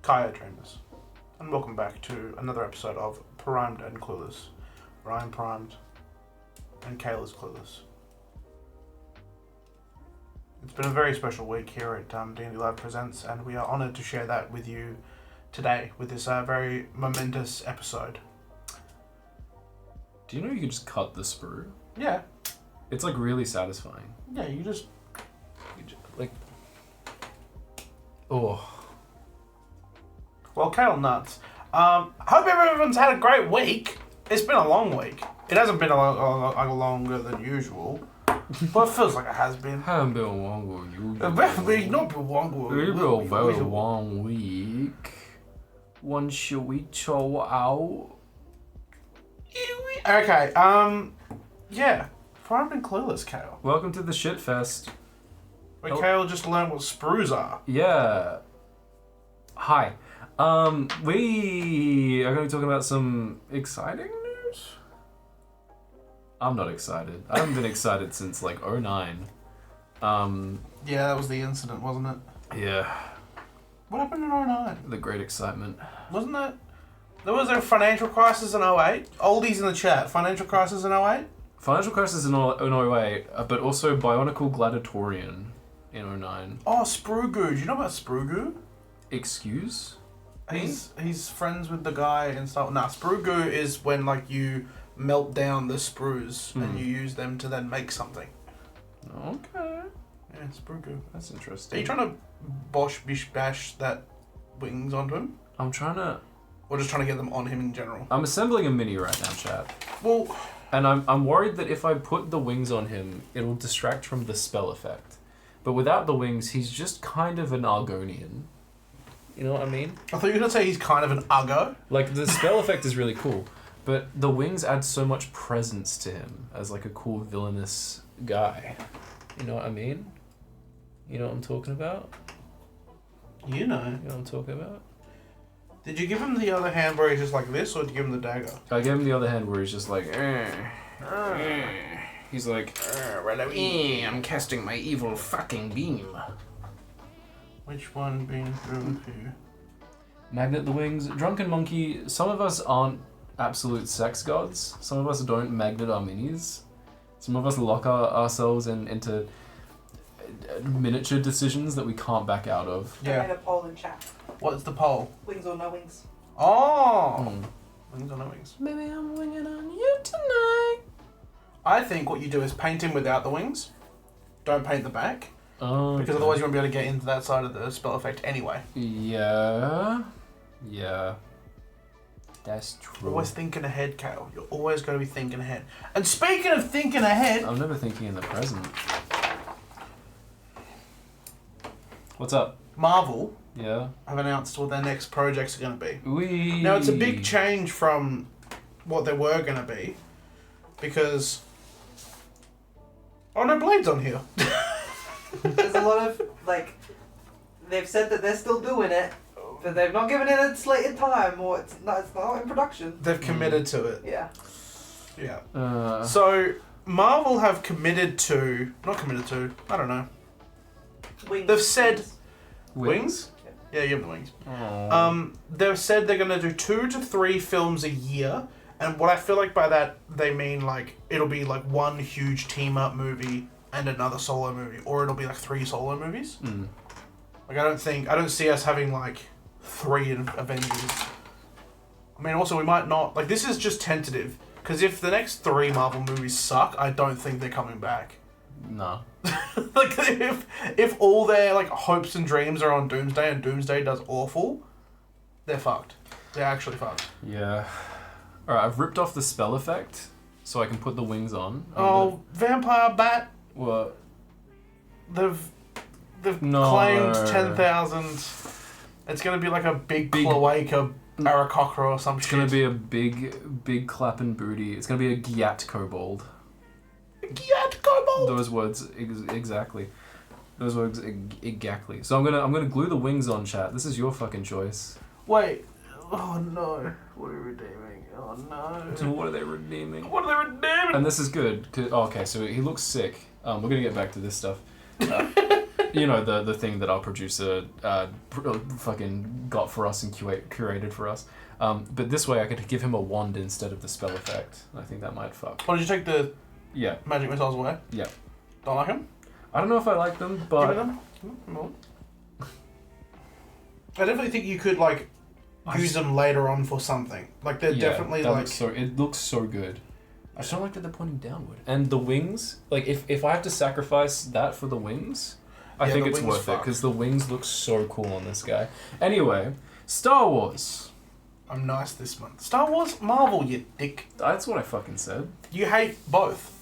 Kael Dreamers, and welcome back to another episode of Primed and Clueless, where I'm primed and Kael is clueless. It's been a very special week here at D&D Live Presents, and we are honoured to share that with you today with this very momentous episode. Do you know you can just cut the sprue? Yeah. It's like really satisfying. Yeah, you just like... Oh. Well, Kael nuts. Hope everyone's had a great week. It's been a long week. It hasn't been a longer than usual, but it feels like it has been. Hasn't been longer than usual. Definitely not been longer. It's been a very long week. When should we chill out? Okay, yeah. Primed and Clueless, Kael. Welcome to the shit fest. Where Kael just learned what sprues are. Yeah. Hi. We are going to be talking about some exciting news. I'm not excited. I haven't been excited since like 2009. Yeah, that was the incident, wasn't it? Yeah. What happened in 2009? The great excitement. Wasn't that... There was a financial crisis in 2008? Oldies in the chat. Financial crisis in 2008? Financial crisis in 2008, but also Bionicle Gladiatorian in 2009. Oh, Sprue Goo. Do you know about Sprue Goo? Excuse? He's friends with the guy and stuff. Nah, Sprue Goo is when like you melt down the sprues and you use them to then make something. Okay. Yeah, Sprue Goo. That's Are interesting. you trying to bosh bish bash that wings onto him? I'm trying to... Or just trying to get them on him in general? I'm assembling a mini right now, chat. Well... And I'm worried that if I put the wings on him, it'll distract from the spell effect. But without the wings, he's just kind of an Argonian. You know what I mean? I thought you were going to say he's kind of an Uggo. Like, the spell effect is really cool, but the wings add so much presence to him as like a cool villainous guy. You know what I mean? You know what I'm talking about? You know. You know what I'm talking about? Did you give him the other hand where he's just like this, or did you give him the dagger? I gave him the other hand where he's just like, He's like, I'm casting my evil fucking beam. Which one being through who? Magnet the wings. Drunken monkey. Some of us aren't absolute sex gods. Some of us don't magnet our minis. Some of us lock ourselves into miniature decisions that we can't back out of. Yeah. I made a poll in chat. What's the poll? Wings or no wings? Oh! Wings or no wings? Maybe I'm winging on you tonight. I think what you do is paint him without the wings. Don't paint the back. Oh. Because otherwise you won't be able to get into that side of the spell effect anyway. Yeah. Yeah. That's true. Always thinking ahead, Kael. You're always going to be thinking ahead. And speaking of thinking ahead... I'm never thinking in the present. What's up? Marvel Yeah. have announced what their next projects are going to be. Wee. Now, it's a big change from what they were going to be. Because... Oh, no Blade's on here. There's a lot of, like, they've said that they're still doing it, but they've not given it a slated time, or it's not in production. They've committed to it. Yeah. Yeah. So, Marvel have committed to... Not committed to... I don't know. Wings. They've said... Wings? Yeah, you have the wings. Oh. They've said they're going to do 2 to 3 films a year. And what I feel like by that, they mean, like, it'll be, like, one huge team-up movie and another solo movie. Or it'll be, like, 3 solo movies. Like, I don't see us having, like, 3 Avengers. I mean, also, we might not... Like, this is just tentative. Because if the next 3 Marvel movies suck, I don't think they're coming back. No. Like, if all their, like, hopes and dreams are on Doomsday and Doomsday does awful, they're fucked. They're actually fucked. Yeah. Alright, I've ripped off the spell effect so I can put the wings on. Oh, Vampire Bat. What? They've claimed 10,000. It's going to be like a big cloaca Aarakocra or some shit. It's going to be a big clapping booty. It's going to be a Gyat kobold. Gyat kobold! Those words, exactly. Those words, exactly. So I'm gonna glue the wings on, chat. This is your fucking choice. Wait. Oh no. What are we redeeming? Oh no. So what are they redeeming? What are they redeeming? And this is good. Okay, so he looks sick. We're gonna get back to this stuff. You know, the thing that our producer fucking got for us and curated for us. But this way I could give him a wand instead of the spell effect. I think that might fuck. Or did you take the Yeah. magic missiles away? Yeah. Don't like them? I don't know if I like them, but... Give me them? No. I definitely think you could, like, use them later on for something. Like, they're definitely, that like... it looks so good. I just don't like that they're pointing downward. And the wings, like, if I have to sacrifice that for the wings, I think it's worth it, because the wings look so cool on this guy. Anyway, Star Wars. I'm nice this month. Star Wars? Marvel, you dick. That's what I fucking said. You hate both.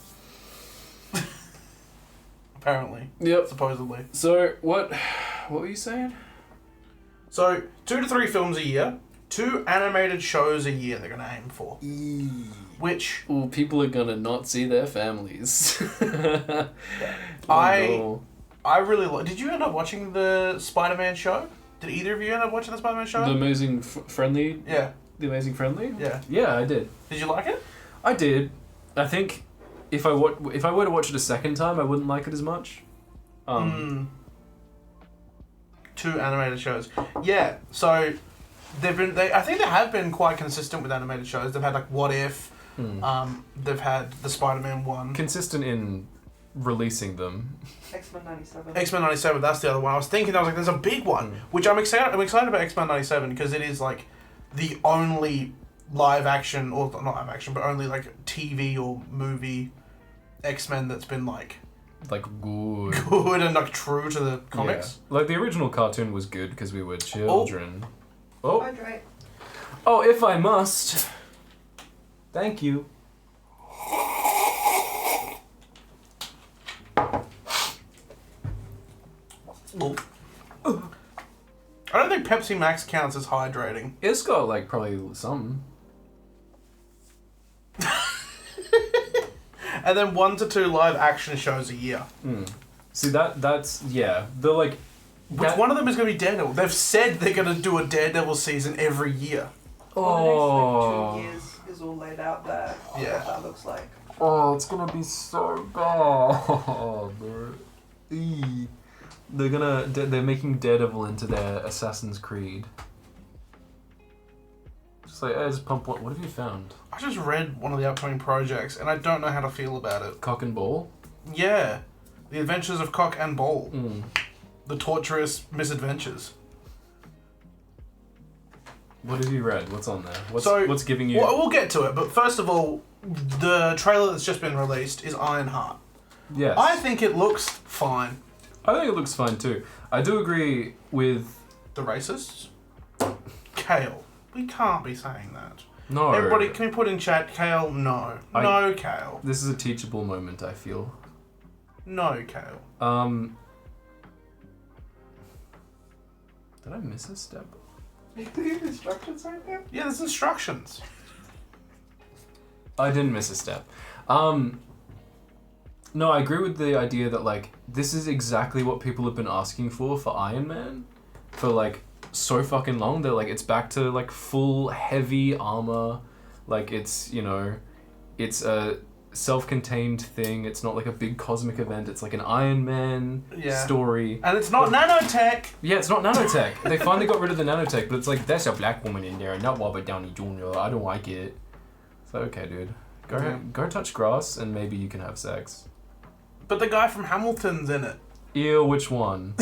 Apparently. Yep. Supposedly. So, what were you saying? So, 2 to 3 films a year, 2 animated shows a year they're going to aim for. Which... Well, people are going to not see their families. I really like... Did you end up watching the Spider-Man show? Did either of you end up watching the Spider-Man show? The Amazing Friendly? Yeah. The Amazing Friendly? Yeah. Yeah, I did. Did you like it? I did. I think if I were to watch it a second time, I wouldn't like it as much. 2 animated shows. Yeah, so I think they have been quite consistent with animated shows. They've had like What If, they've had the Spider-Man one. Consistent in releasing them. X-Men 97. X-Men 97, that's the other one. I was thinking, there's a big one, which I'm excited about X-Men 97 because it is like the only live action, or not live action, but only like TV or movie X-Men that's been like good and like true to the comics. Yeah. Like the original cartoon was good because we were children. Oh. Hydrate. Oh, if I must. Thank you. I don't think Pepsi Max counts as hydrating. It's got like probably some. And then 1 to 2 live action shows a year. See that's yeah. They're like Which one of them is going to be Daredevil? They've said they're going to do a Daredevil season every year. Oh. The next 2 years is all laid out there. Yeah. What that looks like. Oh, it's gonna be so bad. They're making Daredevil into their Assassin's Creed. Just like, just pump one. What have you found? I just read one of the upcoming projects and I don't know how to feel about it. Cock and Ball? Yeah. The Adventures of Cock and Ball. The torturous misadventures. What have you read? What's on there? What's giving you... We'll get to it, but first of all, the trailer that's just been released is Ironheart. Yes. I think it looks fine. I think it looks fine too. I do agree with... The racists? Kael. We can't be saying that. No. Everybody, can we put in chat, Kael? No. No, Kael. This is a teachable moment, I feel. No, Kael. Did I miss a step? Do you have instructions right there? Yeah, there's instructions. I didn't miss a step. No, I agree with the idea that, like, this is exactly what people have been asking for Iron Man. For, like, so fucking long. They're like, it's back to, like, full heavy armor. Like, it's, you know, it's a self-contained thing. It's not like a big cosmic event. It's like an Iron Man story. And it's not nanotech. Yeah, it's not nanotech. They finally got rid of the nanotech, but it's like, there's a black woman in there, not Robert Downey Jr. I don't like it. So, okay, dude. Go touch grass and maybe you can have sex. But the guy from Hamilton's in it. Ew, which one?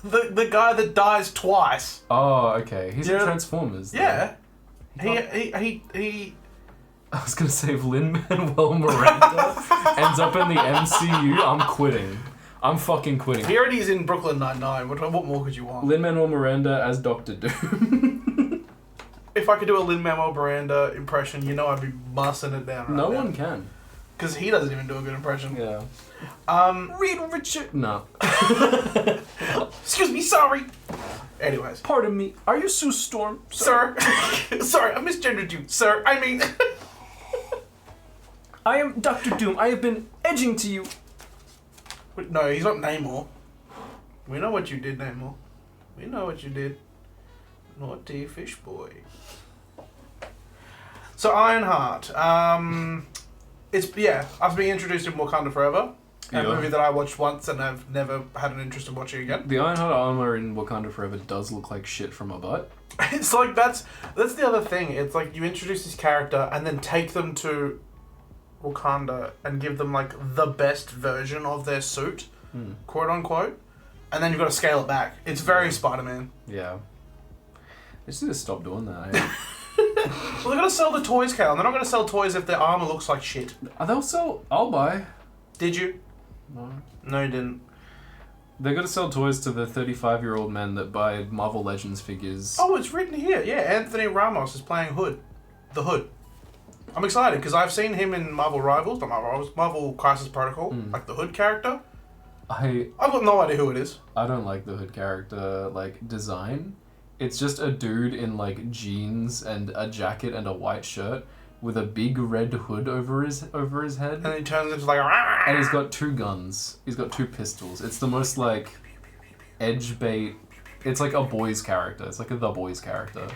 the guy that dies twice. Oh, okay. He's in Transformers. Yeah. Though. He I was gonna say if Lin-Manuel Miranda ends up in the MCU, I'm quitting. I'm fucking quitting. He already is in Brooklyn Nine-Nine. What more could you want? Lin-Manuel Miranda as Doctor Doom. If I could do a Lin-Manuel Miranda impression, you know I'd be busting it down right No now. one can. Because he doesn't even do a good impression. Yeah. Reed Richard. No. Excuse me, sorry. Anyways. Pardon me. Are you Sue Storm? Sir. Sorry, I misgendered you. Sir, I mean... I am Dr. Doom. I have been edging to you. No, he's not Namor. We know what you did, Namor. We know what you did. Naughty fish boy. So Ironheart. It's after being introduced in Wakanda Forever, A Yeah. movie that I watched once and I've never had an interest in watching again. The Ironheart armor in Wakanda Forever does look like shit from a butt. It's like that's the other thing. It's like you introduce this character and then take them to Wakanda and give them like the best version of their suit, quote unquote, and then you've got to scale it back. It's very Spider-Man. Yeah. They just need to stop doing that. Eh? Well, they're gonna sell the toys, Kael. They're not gonna sell toys if their armor looks like shit. They'll sell. I'll buy. Did you? No. No, you didn't. They're gonna sell toys to the 35-year-old men that buy Marvel Legends figures. Oh, it's written here. Yeah, Anthony Ramos is playing the Hood. I'm excited because I've seen him in Marvel Rivals, not Marvel Rivals, Marvel Crisis Protocol, like the Hood character. I've got no idea who it is. I don't like the Hood character like design. It's just a dude in like jeans and a jacket and a white shirt with a big red hood over his head. And he turns into like And he's got 2 guns. He's got 2 pistols. It's the most like edge bait. It's like a boy's character. It's like the boy's character.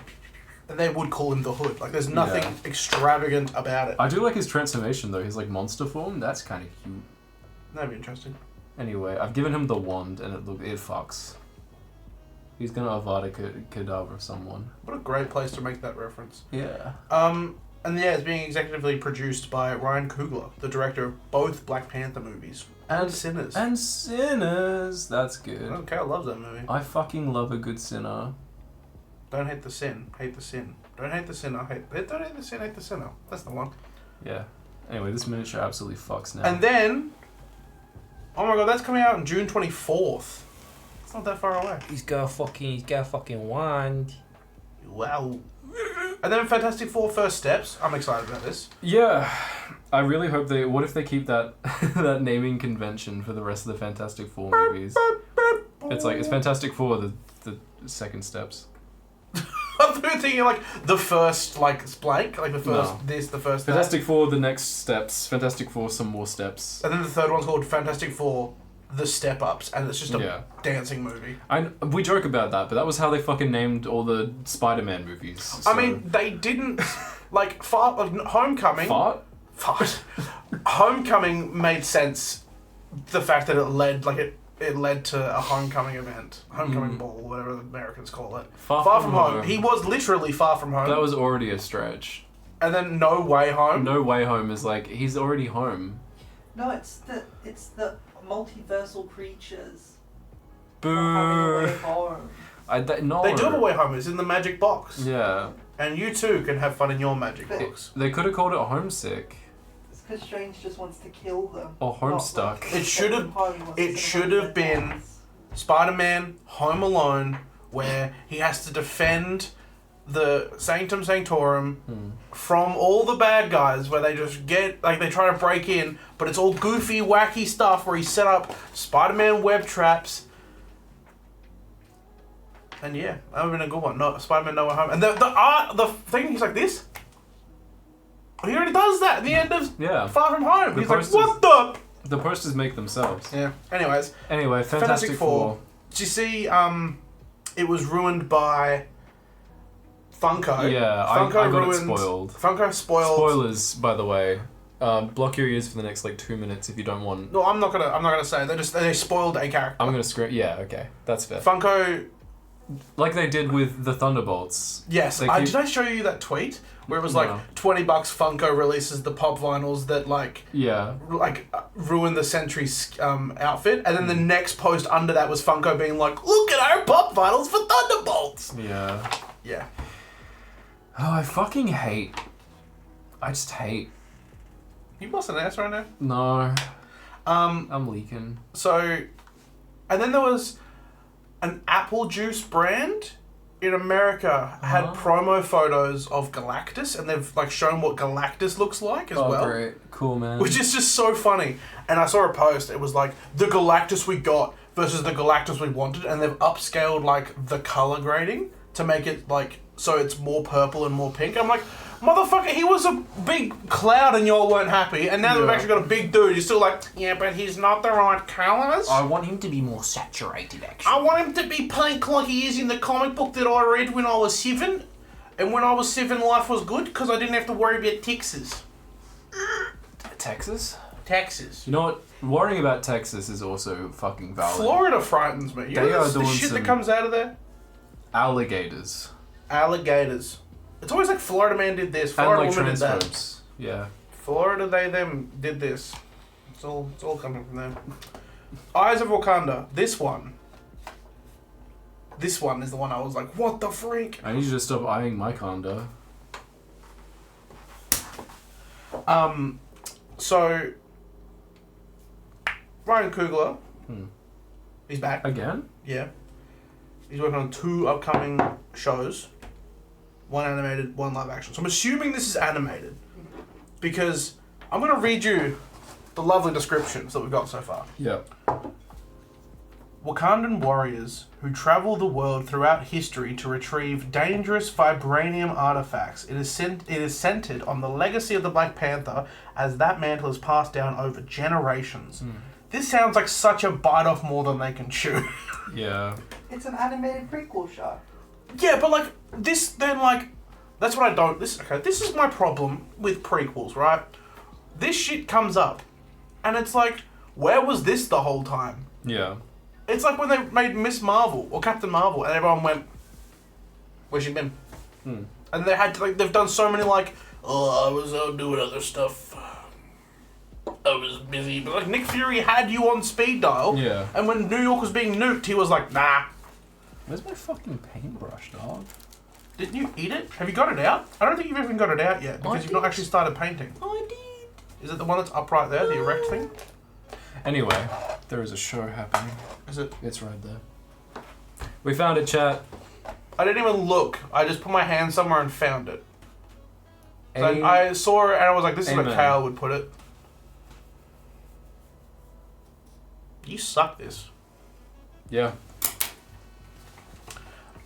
And they would call him the Hood. Like there's nothing extravagant about it. I do like his transformation though. His like monster form. That's kind of cute. That'd be interesting. Anyway, I've given him the wand and it fucks. He's gonna Avada Kedavra someone. What a great place to make that reference. Yeah. And yeah, it's being executively produced by Ryan Coogler, the director of both Black Panther movies and Sinners. And Sinners. That's good. Okay, I love that movie. I fucking love a good sinner. Don't hate the sin, hate the sin. Don't hate the sinner, don't hate the sin, hate the sinner. That's the one. Yeah. Anyway, this miniature absolutely fucks now. And then, oh my god, that's coming out on June 24th. It's not that far away. He's got a fucking wand. Wow. And then Fantastic Four First Steps. I'm excited about this. Yeah. I really hope they... What if they keep that that naming convention for the rest of the Fantastic Four movies? It's Fantastic Four, the second steps. I'm thinking like the first like blank, like the first the first Fantastic Four, the next steps. Fantastic Four, some more steps. And then the third one's called Fantastic Four The Step Ups, and it's just a dancing movie. We joke about that, but that was how they fucking named all the Spider-Man movies. So. I mean, they didn't like Homecoming. Fart? Homecoming made sense. The fact that it led to a homecoming event, homecoming ball, whatever the Americans call it. Far from home. He was literally far from home. That was already a stretch. And then No Way Home. No Way Home is like he's already home. No, it's the multiversal creatures. Boo. Having a way home. No. They do have a way home. It's in the magic box. Yeah. And you too can have fun in your magic box. They could have called it Homesick. It's because Strange just wants to kill them. Or Homestuck. Not like It should have- home, he wants to it send them should home to have their been- dads. Spider-Man Home Alone, where he has to defend the Sanctum Sanctorum from all the bad guys, where they just get, like, they try to break in, but it's all goofy, wacky stuff where he set up Spider-Man web traps. And yeah, that would have been a good one. No, Spider-Man No Way Home. And the thing, he's like this. He already does that at the end of Far From Home. The He's like, posters- what the? The posters make themselves. Yeah. Anyways. Anyway, Fantastic Four. Did you see, it was ruined by Funko. Yeah, Funko I got it spoiled. Funko spoiled. Spoilers, by the way. Block your ears for the next 2 minutes if you don't want. No, I'm not gonna say. They spoiled a character. I'm gonna scream. Yeah, okay, that's fair. Funko. Like they did with the Thunderbolts. Yes, They did I show you that tweet where it was like No. $20 Funko releases the pop vinyls that like ruin the Sentry's outfit, and then the next post under that was Funko being like, "Look at our pop vinyls for Thunderbolts." Yeah. Yeah. Oh, I fucking hate. I just hate. You busting ass right now? No. Um. I'm leaking. So, and then there was an apple juice brand in America had promo photos of Galactus, and they've like shown what Galactus looks like as well. Great. Cool, man. Which is just so funny. And I saw a post, it was like, the Galactus we got versus the Galactus we wanted, and they've upscaled like the color grading to make it like, so it's more purple and more pink. I'm like, motherfucker, he was a big cloud and y'all weren't happy, and now that we've actually got a big dude, you're still like, yeah, but he's not the right colors. I want him to be more saturated, actually. I want him to be pink like he is in the comic book that I read when I was 7. And when I was 7, life was good because I didn't have to worry about Texas. Texas? Texas. You know what? Worrying about Texas is also fucking valid. Florida frightens me. You They know are the doing shit that some- comes out of there? Alligators. Alligators. It's always like Florida man did this, And Florida like woman did that. transphobes. Yeah. Florida they them did this. It's all coming from them. Eyes of Wakanda. This one is the one I was like, what the freak? I need you to stop eyeing my condo. So Ryan Coogler, Hmm. he's back. Again? Yeah. He's working on 2 upcoming shows. 1 animated, 1 live action. So I'm assuming this is animated. Because I'm going to read you the lovely descriptions that we've got so far. Yeah. Wakandan warriors who travel the world throughout history to retrieve dangerous vibranium artifacts. It is centered on the legacy of the Black Panther as that mantle is passed down over generations. This sounds like such a bite off more than they can chew. Yeah. It's an animated prequel show. Yeah, but like this, then like that's what I don't. This is my problem with prequels, right? This shit comes up, and it's like, where was this the whole time? Yeah. It's like when they made Miss Marvel or Captain Marvel, and everyone went, "Where's she been?" And they had to like they've done so many like, "Oh, I was out doing other stuff. I was busy." But like Nick Fury had you on speed dial, Yeah. and when New York was being nuked, he was like, "Nah." Where's my fucking paintbrush, dog? Didn't you eat it? Have you got it out? I don't think you've even got it out yet because you've not actually started painting. I did. Is it the one that's up right there, the erect thing? Anyway, there is a show happening. Is it? It's right there. We found it, chat. I didn't even look. I just put my hand somewhere and found it. So A- I saw it and I was like, this is where Amen. Kael would put it. You suck this. Yeah.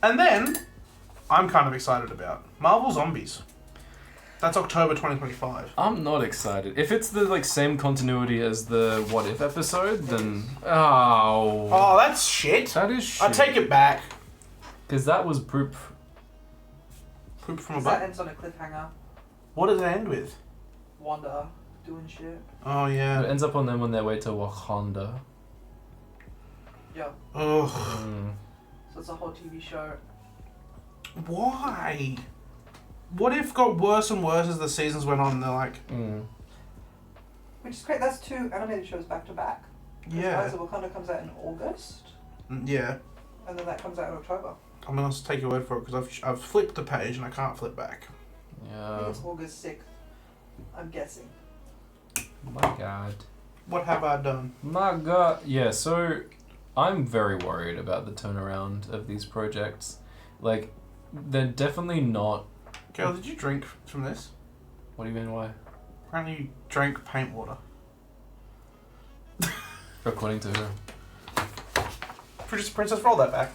And then, I'm kind of excited about Marvel Zombies. That's October 2025. I'm not excited. If it's the like same continuity as the What If episode, then Oh, that's shit. that is shit. I take it back. Because that was poop. Poop from a That butt. ends on a cliffhanger. What does it end with? Wanda doing shit. Oh, It yeah. ends up on them on their way to Wakanda. Yeah. Ugh. So it's a whole TV show. Why? What If got worse and worse as the seasons went on and they're like, Which is great. That's 2 animated shows back to back. yeah. Rise of Wakanda comes out in August, Yeah. and then that comes out in October. I'm going to take your word for it because I've flipped the page and I can't flip back. I Yeah. think it's August 6th. I'm guessing. My God. What have I done? My God. Yeah, so I'm very worried about the turnaround of these projects. Like, they're definitely not. Kael, did you drink from this? What do you mean, why? Apparently you drank paint water. According to who? Princess, roll that back.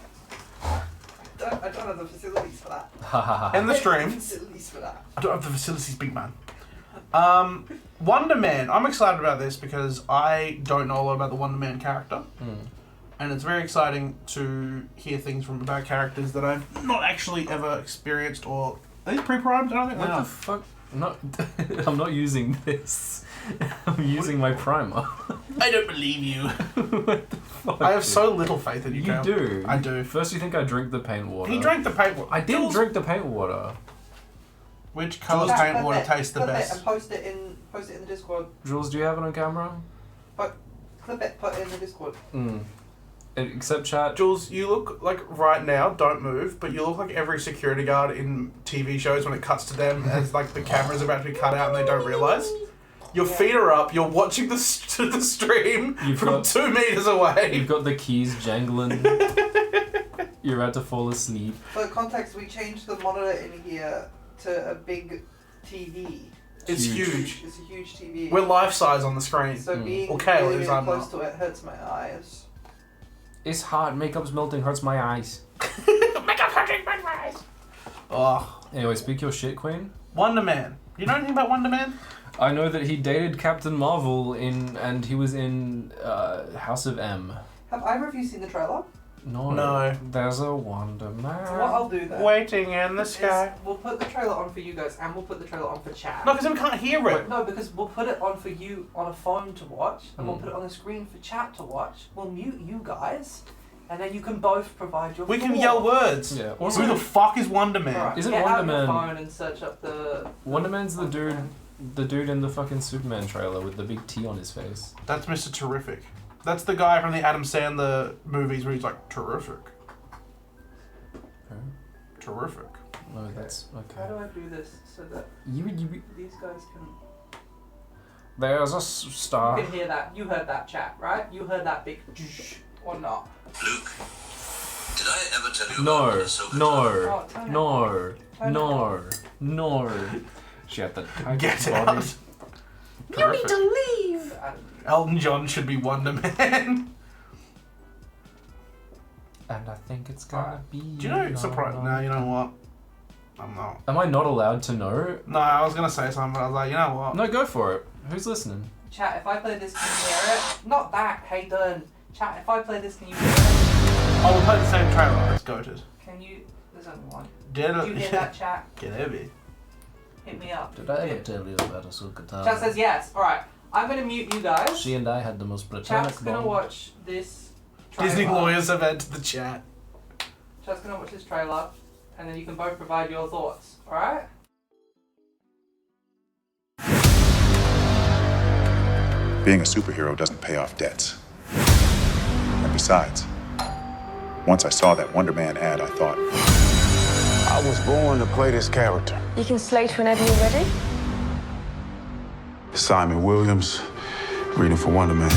I don't have the facilities for that. Ha ha ha. End the stream. Facilities for that. I don't have the facilities, big man. Wonder Man. I'm excited about this because I don't know a lot about the Wonder Man character. And it's very exciting to hear things from about characters that I've not actually ever experienced or... Are these pre-primed? I don't think they What are. the fuck? No, I'm not using this. I'm using my primer. I don't believe you. What the fuck? I have dude? so little faith in you, You Kael. do. I do. First, you think I drink the paint water. He drank the paint water. I didn't drink the paint water. Which colour's Yeah, paint clip water it, tastes the clip it best? and post it in the Discord. Jules, do you have it on camera? Clip it, put it in the Discord. Except chat. Jules, you look like right now, don't move, but you look like every security guard in TV shows when it cuts to them as like the camera's about to be cut out and they don't realise. Your feet are up, you're watching the stream You've from got- 2 meters away. You've got the keys jangling. You're about to fall asleep. For context, we changed the monitor in here to a big TV. It's huge. It's a huge TV. We're life size on the screen. So being Or Kael really, is, really I'm close not. to it hurts my eyes. It's hot. Makeup's melting. Hurts my eyes. Oh. Anyway, speak your shit, Queen. Wonder Man. You know anything about Wonder Man? I know that he dated Captain Marvel and he was in House of M. Have either of you seen the trailer? No. No. There's a Wonder Man. So what I'll do then Waiting in the is sky. we'll put the trailer on for you guys, and we'll put the trailer on for chat. No, because we can't hear it. No, because we'll put it on for you on a phone to watch, and we'll Hmm. put it on the screen for chat to watch. We'll mute you guys, and then you can both provide your We can thoughts. yell words. Yeah. Who Also, the fuck is Wonder Man? Alright, Isn't get Wonder out your Man- phone and search up the... Wonder Man's the dude in the fucking Superman trailer with the big T on his face. That's Mr. Terrific. That's the guy from the Adam Sandler movies where he's like, terrific. Huh? Terrific. No, that's How okay. do I do this so that You these guys can... There's a You star. can hear that. You heard that chat, right? You heard that big or not? Luke, did I ever tell you about No, Ahsoka? no, Oh, turn it no, Turn no, no. She had the tight Get body. out. Terrific. leave! Elton John should be Wonder Man. And I think it's gonna be. Do you know, surprise? No, you know what? I'm not. Am I not allowed to know? No, I was gonna say something, but I was like, you know what? No, go for it. Who's listening? Chat, if I play this, can you hear it? Not that, Hayden. Chat, if I play this, can you hear it? Oh, we'll play the same trailer. Let's go to. Can you... There's only one. Did Did you hear that, chat? Get heavy. Hit me up. Did I ever tell you about Ahsoka Tano? Chat says yes. Alright, I'm gonna mute you guys. She and I had the most platonic Chat's gonna bond. watch this trailer. Disney lawyers have entered the chat. Chat's gonna watch this trailer, and then you can both provide your thoughts. Alright? Being a superhero doesn't pay off debts. And besides, once I saw that Wonder Man ad, I thought, I was born to play this character. You can slate whenever you're ready. Simon Williams, reading for Wonder Man.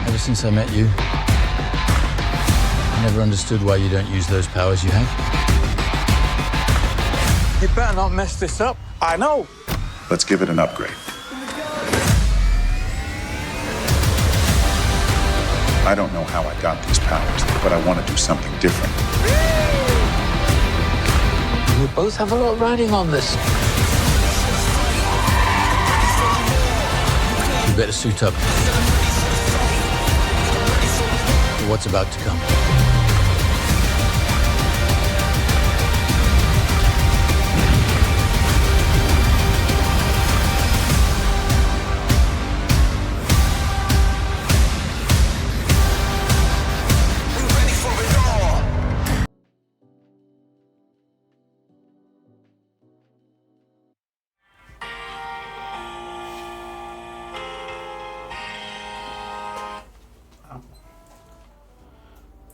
Ever since I met you, I never understood why you don't use those powers you have. You better not mess this up. I know. let's give it an upgrade. I don't know how I got these powers, but I want to do something different. We both have a lot riding on this. You better suit up for what's about to come.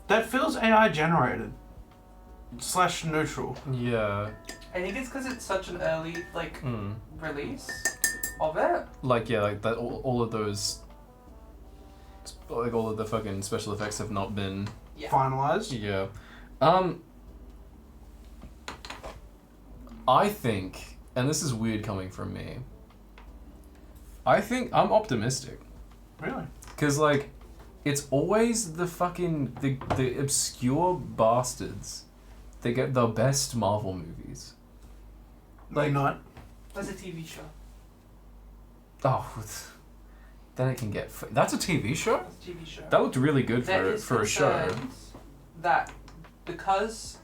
That feels AI generated. / neutral. Yeah. I think it's because it's such an early Mm. release of it. Like yeah, like that. All of those. Like all of the fucking special effects have not been. Yeah. Finalized. Yeah. I think, and this is weird coming from me. I think I'm optimistic. Really? Cause like, it's always the fucking the obscure bastards that get the best Marvel movies. Like not. That's a TV show. Oh, then it can get. That's a TV show. It's a TV show. That looked really good There is for a show. concerns that because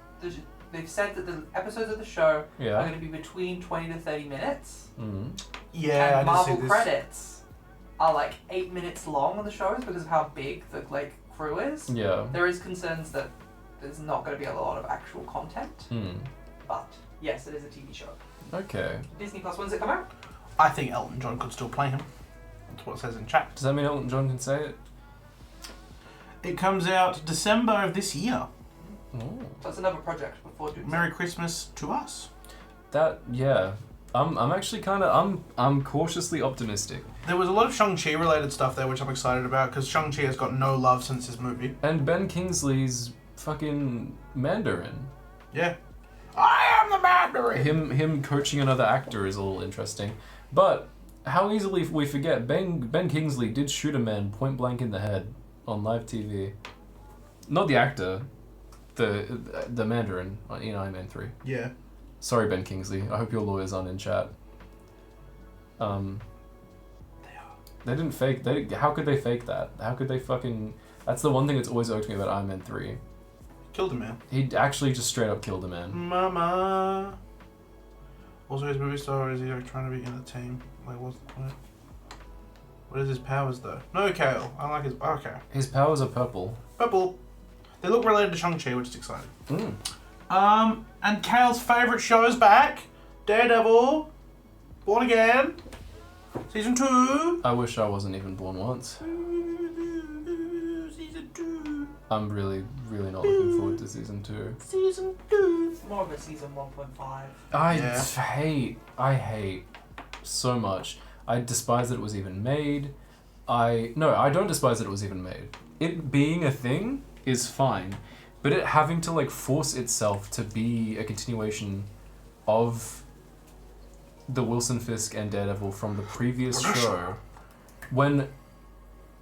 they've said that the episodes of the show are Yeah. going to be between 20 to 30 minutes, Mm. Yeah, and I Marvel did see this. credits are like 8 minutes long on the shows because of how big the crew is. Yeah. There is concerns that there's not going to be a lot of actual content, Mm. but yes, it is a TV show. Okay. Disney Plus, when's it come out? I think Elton John could still play him. That's what it says in chat. Does that mean Elton John can say it? It comes out December of this year. Oh. So that's another project before Doom. Merry Christmas to us. That yeah. I'm actually kind of I'm cautiously optimistic. There was a lot of Shang-Chi related stuff there, which I'm excited about, because Shang-Chi has got no love since his movie. And Ben Kingsley's fucking Mandarin. Yeah. I am the Mandarin! Him coaching another actor is a little interesting. But how easily we forget Ben Kingsley did shoot a man point blank in the head on live TV. Not the actor, the Mandarin in Iron Man 3. Yeah. Sorry, Ben Kingsley. I hope your lawyers aren't in chat. They didn't fake. How could they fake that? How could they fucking? That's the one thing that's always irked me about Iron Man 3. Killed a man. He actually just straight up killed a man. Mama. Also, his movie star, or is he like trying to be in a team? Like, what is his powers though? No, Kael. I like his. Okay. His powers are purple. Purple. They look related to Shang-Chi, which is exciting. Mm. And Kael's favourite show is back. Daredevil. Born Again. Season 2. I wish I wasn't even born once. Season 2. I'm really, really not looking forward to season 2. Season 2. It's more of a season 1.5. I hate so much. I despise that it was even made. I don't despise that it was even made. It being a thing is fine, but it having to like force itself to be a continuation of the Wilson Fisk and Daredevil from the previous show, when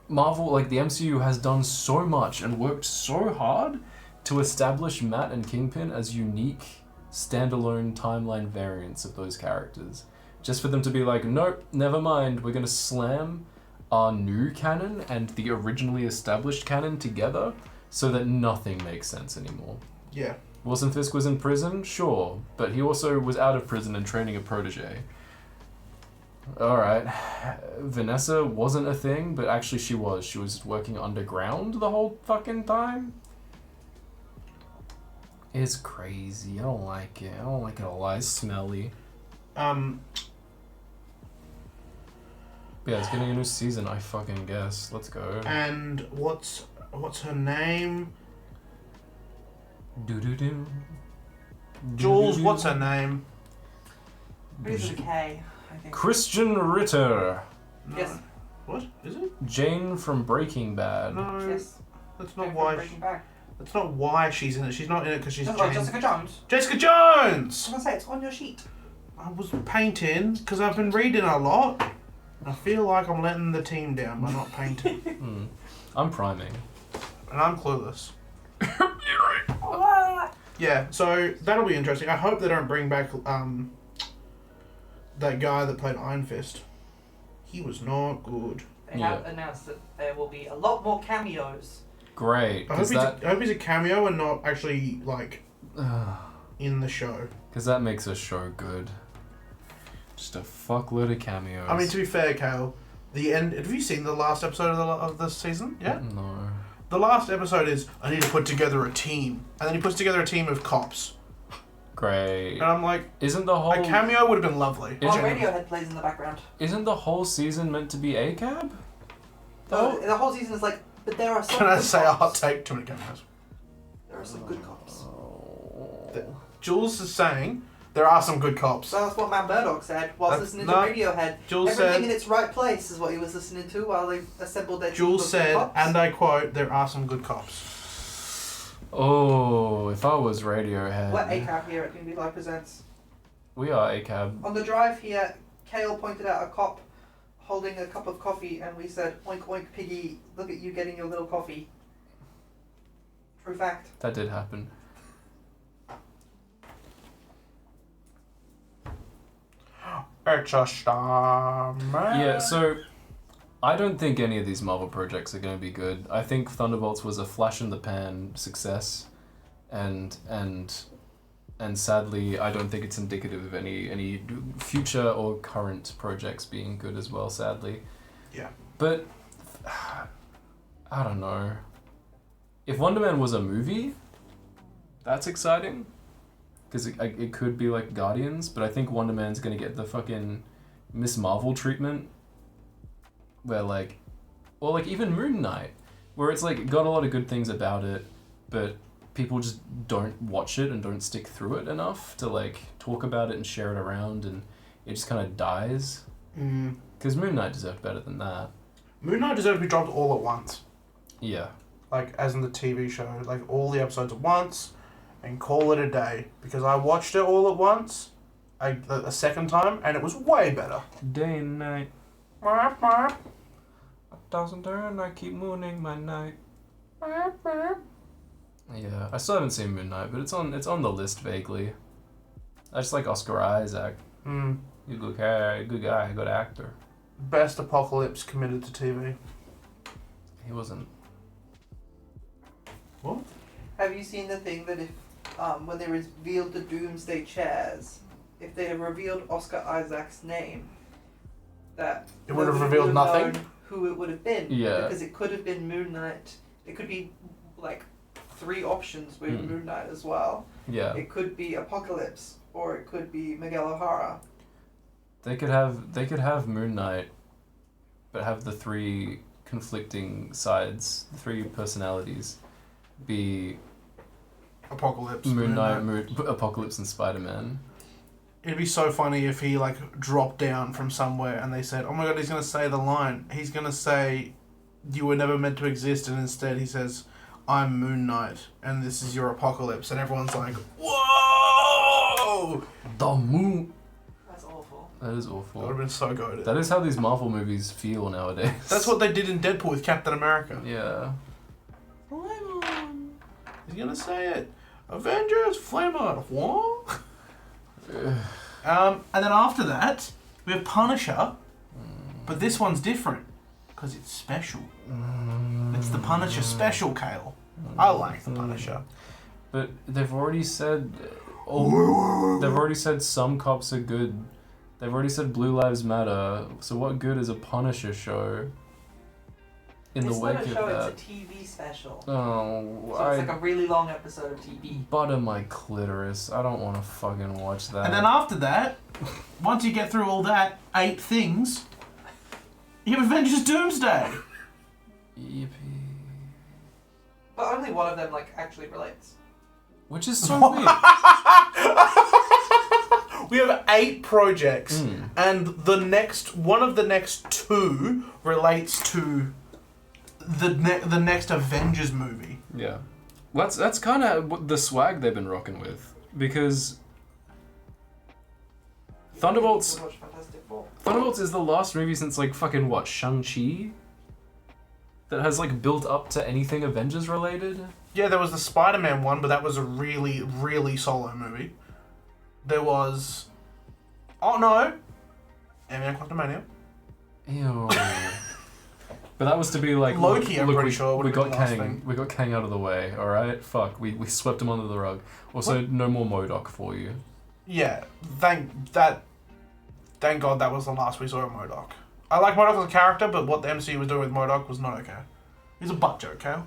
Marvel, like the MCU, has done so much and worked so hard to establish Matt and Kingpin as unique, standalone timeline variants of those characters. Just for them to be like, nope, never mind, we're gonna slam our new canon and the originally established canon together so that nothing makes sense anymore. Yeah. Wilson Fisk was in prison, sure, but he also was out of prison and training a protege. Alright, Vanessa wasn't a thing, but actually she was. She was working underground the whole fucking time. It's crazy. I don't like it. I don't like it a lot. It's smelly. But yeah, it's getting a new season, I fucking guess. Let's go. And what's her name? Do-do-do. Jules, what's her name? Begins with a K, I think. Christian Ritter. No. Yes. What? Is it? Jane from Breaking Bad. No. Yes. That's not Jane why. from Breaking Bad. That's not why she's in it. She's not in it because she's No, Jane. Jessica Jones. Jessica I Jones! was gonna say, it's on your sheet. I was painting because I've been reading a lot. I feel like I'm letting the team down by not painting. I'm priming. And I'm clueless. Yeah, so that'll be interesting. I hope they don't bring back that guy that played Iron Fist. He was not good. They have announced that there will be a lot more cameos. Great. I hope he's a cameo and not actually like in the show. Because that makes a show good. Just a fuckload of cameos. I mean, to be fair, Kael, the end. Have you seen the last episode of this season? Yeah. No. The last episode is I need to put together a team, and then he puts together a team of cops. Great. And I'm like, isn't the whole a cameo would have been lovely. While Radiohead plays in the background. Isn't the whole season meant to be ACAB? The whole season is like, but there are some Can I good say a cops. hot take? Too many cameos. There are some good cops. Jules is saying there are some good cops. So that's what Matt Murdock said whilst That's- listening no, to Radiohead. Jules Everything said- in its right place is what he was listening to while they assembled their team Jules of said, cops. and I quote, there are some good cops. Oh, if I was Radiohead. We're ACAB here at Community Live Presents. We are ACAB. On the drive here, Kael pointed out a cop holding a cup of coffee, and we said, oink oink piggy, look at you getting your little coffee. True fact. That did happen. It's a star, man. Yeah, so I don't think any of these Marvel projects are going to be good. I think Thunderbolts was a flash in the pan success, and sadly, I don't think it's indicative of any future or current projects being good as well. Sadly. Yeah. But I don't know. If Wonder Man was a movie, that's exciting. Because it could be like Guardians, but I think Wonder Man's gonna get the fucking Miss Marvel treatment. Where like, or like even Moon Knight, where it's like got a lot of good things about it, but people just don't watch it and don't stick through it enough to like talk about it and share it around, and it just kind of dies. Because Moon Knight deserved better than that. Moon Knight deserved to be dropped all at once. Yeah. Like, as in the TV show. Like, all the episodes at once, and call it a day. Because I watched it all at once, a second time, and it was way better. Day and night. Marp, marp. A thousand turn, I keep mooning my night. Marp, marp. Yeah, I still haven't seen Moon Knight, but it's on the list vaguely. I just like Oscar Isaac. He's a good guy, good actor. Best Apocalypse committed to TV. He wasn't. What? Have you seen the thing that if, when they revealed the Doomsday chairs, if they had revealed Oscar Isaac's name, that It would have nobody revealed would have nothing? known who it would have been. Yeah. Because it could have been Moon Knight. It could be like 3 options with Moon Knight as well. Yeah. It could be Apocalypse, or it could be Miguel O'Hara. They could have Moon Knight, but have the 3 conflicting sides, the 3 personalities, be Apocalypse. Moon Knight, Apocalypse, and Spider-Man. It'd be so funny if he like dropped down from somewhere and they said, "Oh my god, he's gonna say the line. He's gonna say, you were never meant to exist," and instead he says, "I'm Moon Knight, and this is your Apocalypse," and everyone's like, "Whoa!" The moon. That's awful. That is That would awful. have been so good. That is how these Marvel movies feel nowadays. That's what they did in Deadpool with Captain America. Yeah. Flame on. He's gonna say it. Avengers, flame on. What? And then after that, we have Punisher, but this one's different because it's special. It's the Punisher special, Kael. I like the Punisher. But they've already said they've already said some cops are good. They've already said Blue Lives Matter. So what good is a Punisher show in the wake of It's not a show, that? it's a TV special. Oh, So it's like a really long episode of TV. butter my clitoris. I don't want to fucking watch that. And then after that, once you get through all that 8 things, you have Avengers Doomsday. Yippee. But only one of them like actually relates. Which is so weird. We have 8 projects, and one of the next 2 relates to the next Avengers movie. Yeah. That's kind of the swag they've been rocking with, because Thunderbolts Watch Fantastic Four. Thunderbolts is the last movie since like fucking what, Shang-Chi? That has like built up to anything Avengers related? Yeah, there was the Spider-Man one, but that was a really, really solo movie. There was... Oh, no! Ant-Man Quantumania. Ew. But that was to be like Loki, I'm pretty sure, we would've got been the last Kang. thing. We got Kang out of the way, alright? Fuck. We swept him under the rug. Also, no more MODOK for you. Yeah, thank God that was the last we saw of MODOK. I like MODOK as a character, but what the MCU was doing with MODOK was not okay. He's a butt joke, Kael.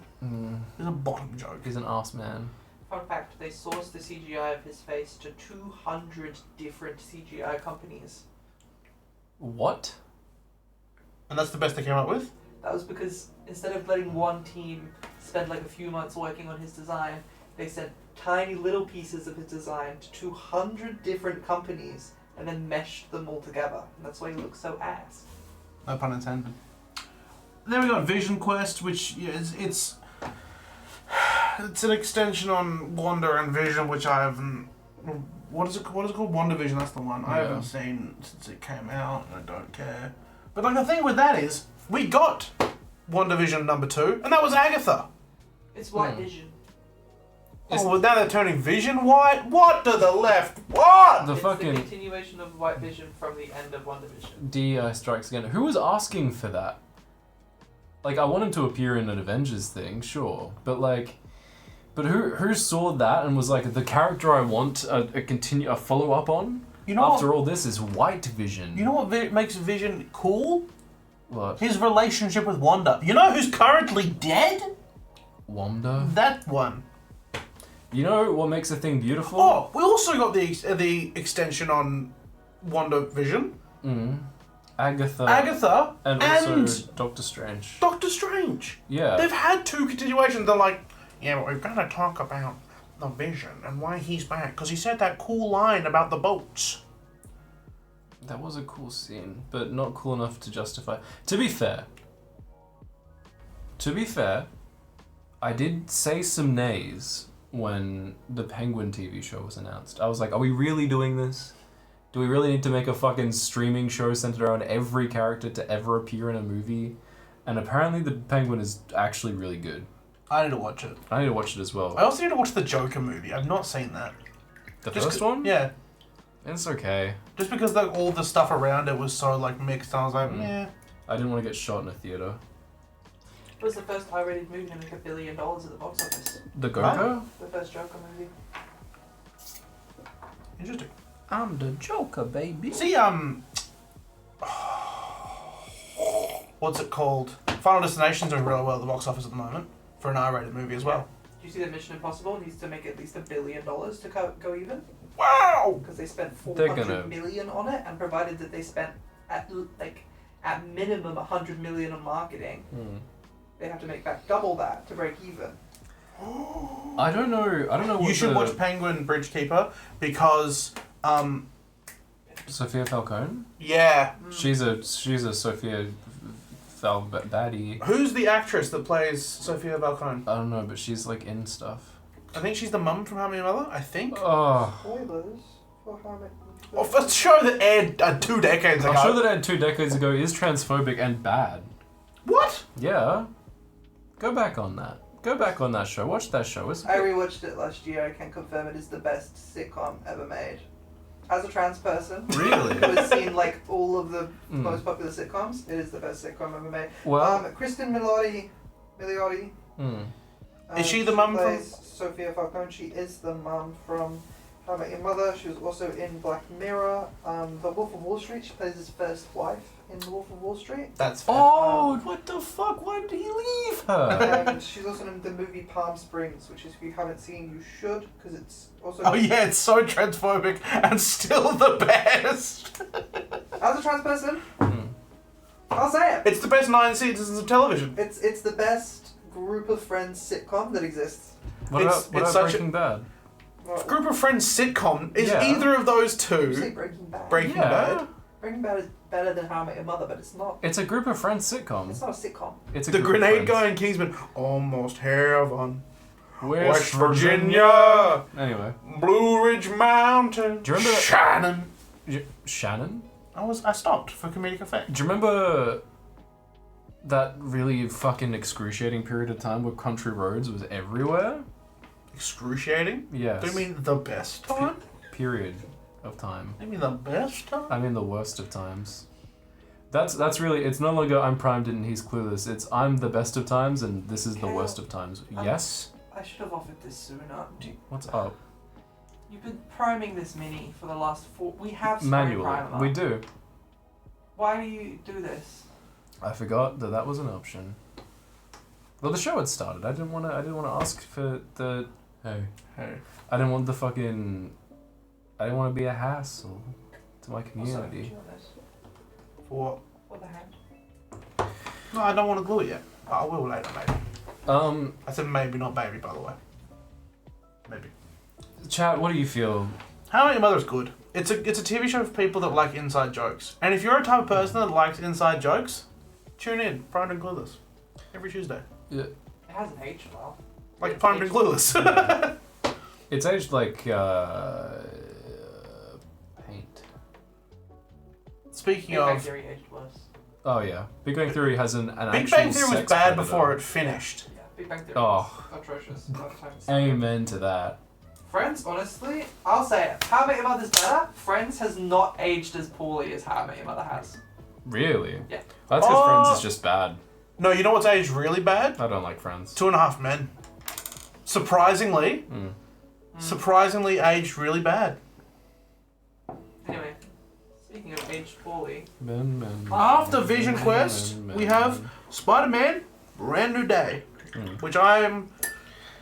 He's a bottom joke. He's an arse man. Fun fact, they sourced the CGI of his face to 200 different CGI companies. What? And that's the best they came up with? That was because instead of letting one team spend like a few months working on his design, they sent tiny little pieces of his design to 200 different companies and then meshed them all together. And that's why he looks so ass. No pun intended. Then we got Vision Quest, which it's an extension on Wanda and Vision, which I haven't... What is it called? WandaVision, that's the one. I Yeah. haven't seen since it came out, and I don't care. But like the thing with that is, we got WandaVision number 2, and that was Agatha. It's White Vision. Oh, well, now they're turning Vision white? What to the left? What? The It's fucking the continuation of White Vision from the end of WandaVision. DEI strikes again. Who was asking for that? Like, I want him to appear in an Avengers thing, sure, but like, who saw that and was like, the character I want a follow up on? You know After what? all this is White Vision. You know what makes Vision cool? What? His relationship with Wanda. You know who's currently dead? Wanda? That one. You know what makes a thing beautiful? Oh, we also got the extension on WandaVision. Agatha. And also Doctor Strange. Doctor Strange. Yeah. They've had 2 continuations. They're like, yeah, but we've got to talk about the Vision and why he's back. Because he said that cool line about the boats. That was a cool scene, but not cool enough to justify. To be fair, I did say some nays when the Penguin TV show was announced. I was like, are we really doing this? Do we really need to make a fucking streaming show centered around every character to ever appear in a movie? And apparently the Penguin is actually really good. I need to watch it. I need to watch it as well. I also need to watch the Joker movie. I've not seen that. The first one? Yeah. It's okay. Just because like all the stuff around it was so like mixed, I was like, yeah. I didn't want to get shot in a theater. It was the first R-rated movie to make $1 billion at the box office. The Joker? The first Joker movie. Interesting. I'm the Joker, baby. See, what's it called? Final Destination's doing really well at the box office at the moment for an R-rated movie as well. Do you see that Mission Impossible needs to make at least $1 billion to go even? Wow! Because they spent They're $400 million on it, and provided that they spent at minimum $100 million on marketing, they have to make back double that to break even. I don't know what You should watch Penguin Bridgekeeper because, Sophia Falcone? yeah. She's a Sophia baddie. Who's the actress that plays Sophia Falcone? I don't know, but she's like in stuff. I think she's the mum from How I Met Your Mother, I think. Oh. Spoilers for How I Met Oh, for a show that aired 2 decades ago. A show that aired 2 decades ago is transphobic and bad. What? Yeah. Go back on that. Go back on that show. Watch that show. I rewatched it last year. I can confirm it is the best sitcom ever made. As a trans person, Really? who has seen like all of the most popular sitcoms, it is the best sitcom ever made. Well, Kristen Milioti. Is she the mum from? plays Sophia Falcone. She is the mum from How I Met Your Mother. She was also in Black Mirror. The Wolf of Wall Street. She plays his first wife in The Wolf of Wall Street. That's fair. oh, what the fuck? Why did he leave her? And she's also in the movie Palm Springs, which is, if you haven't seen, you should, because it's also... Oh yeah, it's so transphobic and still the best. As a trans person, I'll say it. It's the best 9 seasons of television. It's the best group of friends sitcom that exists. What It's about such Breaking Bad? Well, Group of Friends sitcom. Is Yeah. either of those you say two Breaking Bad. Breaking Yeah. Bad? Breaking Bad is better than How I Met Your Mother, but it's not. It's a group of friends sitcom. It's not a sitcom. It's a The group of grenade friends. guy in Kingsman. Almost heaven. West Virginia. Anyway, Blue Ridge Mountain. Do you remember- Shannon? Shannon? I stopped for comedic effect. Do you remember that really fucking excruciating period of time where country roads was everywhere? Excruciating? Yes. Do you mean the best time? Period of time. Do you mean the best time? I mean the worst of times. That's really, it's no longer I'm primed and he's clueless. It's I'm the best of times and this is the Kael, worst of times. Yes? I should have offered this sooner. What's up? You've been priming this mini for the last 4... We have spray Manually. primer. We do. Why do you do this? I forgot that was an option. Well, the show had started. I didn't want to ask for the... Hey. I didn't want the fucking... I didn't want to be a hassle to my community. For what? What the heck? No, I don't want to glue it yet. But I will later, maybe. I said maybe, not baby, by the way. Maybe. Chat, what do you feel? How I Met Your Mother is good. It's a TV show for people that like inside jokes. And if you're a type of person that likes inside jokes, tune in. Primed and Clueless. Every Tuesday. Yeah. It hasn't aged well. Like Primed and Clueless. It's aged like paint. Speaking Big Bang of... Theory aged worse. Oh yeah, Big Bang Theory has an Big actual Bang Theory was sex bad predator. before it finished. Yeah, Big Bang Theory Oh. was atrocious. Amen to that. Friends, honestly, I'll say it. How I Met Your Mother's better. Friends has not aged as poorly as How I Met Your Mother has. Really? Yeah. That's because Friends is just bad. No, you know what's aged really bad? I don't like Friends. 2.5 Men. Surprisingly. Surprisingly aged really bad. Anyway, speaking of aged poorly, After Vision Quest, we have Spider-Man Brand New Day, which I'm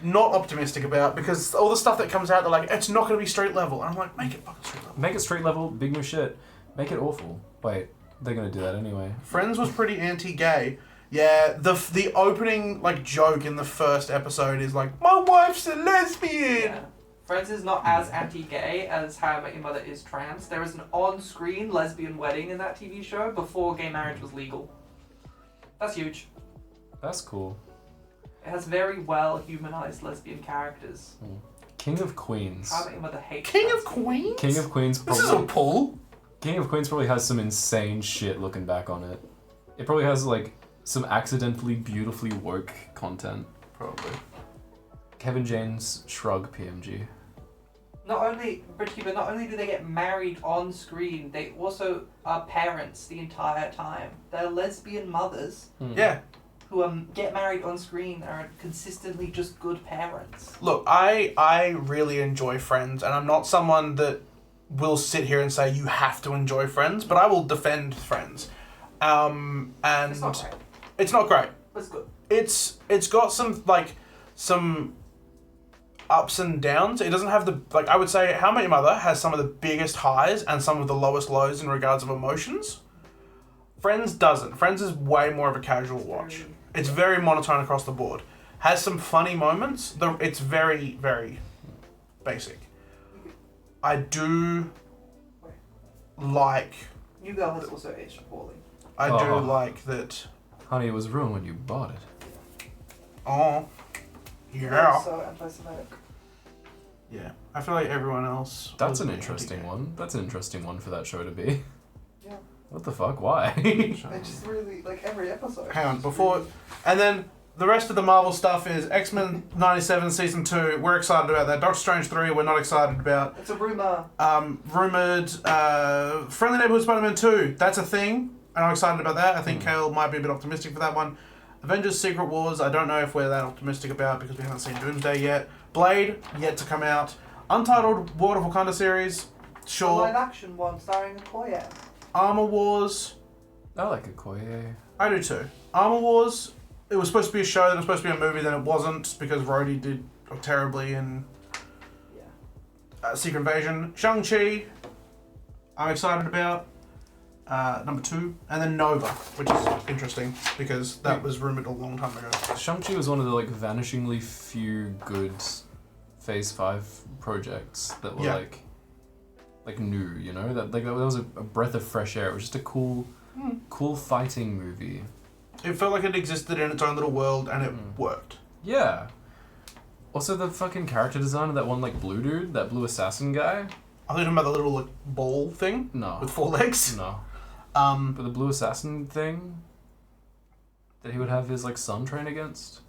not optimistic about because all the stuff that comes out, they're like, it's not going to be street level. And I'm like, make it fucking street level. Make it street level, big new shit. Make it awful. Wait, they're gonna do that anyway. Friends was pretty anti-gay. Yeah, the opening like joke in the first episode is like, my wife's a lesbian. yeah. Friends is not as anti-gay as How I Met Your Mother is trans. There is an on-screen lesbian wedding in that TV show before gay marriage was legal. That's huge. That's cool. It has very well humanized lesbian characters. King of Queens. How I Met Your Mother hates King trans of people. Queens? King of Queens This is a probably. pull. King of Queens probably has some insane shit looking back on it. It probably has like some accidentally beautifully woke content. Probably. Kevin James shrug PMG. Not only do they get married on screen, they also are parents the entire time. They're lesbian mothers. Yeah. who get married on screen are consistently just good parents. Look, I really enjoy Friends, and I'm not someone that will sit here and say you have to enjoy Friends, but I will defend Friends. And It's not great, it's not great. but it's good. It's got some ups and downs. It doesn't have the, like, I would say How I Met Your Mother has some of the biggest highs and some of the lowest lows in regards of emotions. Friends doesn't. Friends is way more of a casual watch. It's very monotone across the board. Has some funny moments. It's very, very basic. I do like... New Girl has also aged poorly. I do like that... Honey, it was ruined when you bought it. Oh, They're yeah. so anti-Semitic. Yeah. I feel like everyone else... That's was an a bit interesting anti-gay. one. That's an interesting one for that show to be. Yeah. What the fuck? Why? They just really, like, every episode. Hang on, just before... really- And then the rest of the Marvel stuff is X-Men 97 Season 2. We're excited about that. Doctor Strange 3 we're not excited about. It's a rumour. Rumoured Friendly Neighborhood Spider-Man 2. That's a thing. And I'm excited about that. I think Kael might be a bit optimistic for that one. Avengers Secret Wars, I don't know if we're that optimistic about because we haven't seen Doomsday yet. Blade, yet to come out. Untitled World of Wakanda series, A sure. live-action one starring Okoye. Armor Wars, I like Okoye. I do too. Armor Wars, it was supposed to be a show, then it was supposed to be a movie, then it wasn't because Rhodey did terribly in Yeah. Secret Invasion. Shang-Chi, I'm excited about. Number 2. And then Nova, which is interesting because that was rumoured a long time ago. Shang-Chi was one of the like vanishingly few good Phase 5 projects that were Yeah. like new, you know? That was a breath of fresh air. It was just a cool fighting movie. It felt like it existed in its own little world and it worked. Yeah. Also the fucking character design of that one like blue dude, that blue assassin guy. I think about the little like, ball thing No. with 4 legs. No. But the blue assassin thing that he would have his like son train against?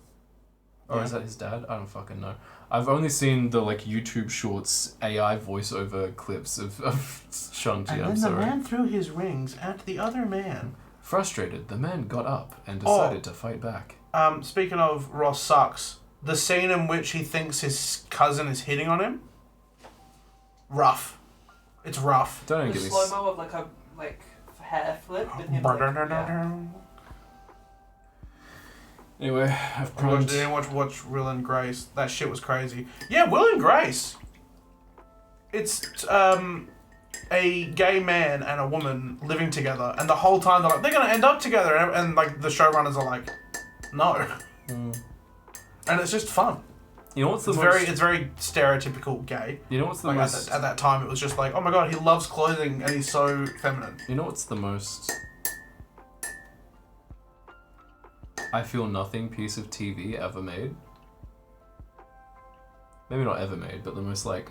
Or Yeah. is that his dad? I don't fucking know. I've only seen the like YouTube shorts AI voiceover clips of Shang-Chi, And I'm then sorry. the man threw his rings at the other man. Frustrated, the man got up and decided to fight back. Speaking of Ross sucks, the scene in which he thinks his cousin is hitting on him, rough. It's rough. Don't The get me slow-mo of like a hair flip with him. Like, yeah. Anyway, I've I watched, primed. didn't watch Will and Grace. That shit was crazy. Yeah, Will and Grace. It's a gay man and a woman living together, and the whole time they're like they're gonna end up together, and like the showrunners are like, no, and it's just fun. You know what's the It's most... it's very stereotypical gay. You know what's the Like most... at that time, it was just like, oh my god, he loves clothing and he's so feminine. You know what's the most... I feel nothing piece of TV ever made? Maybe not ever made, but the most like,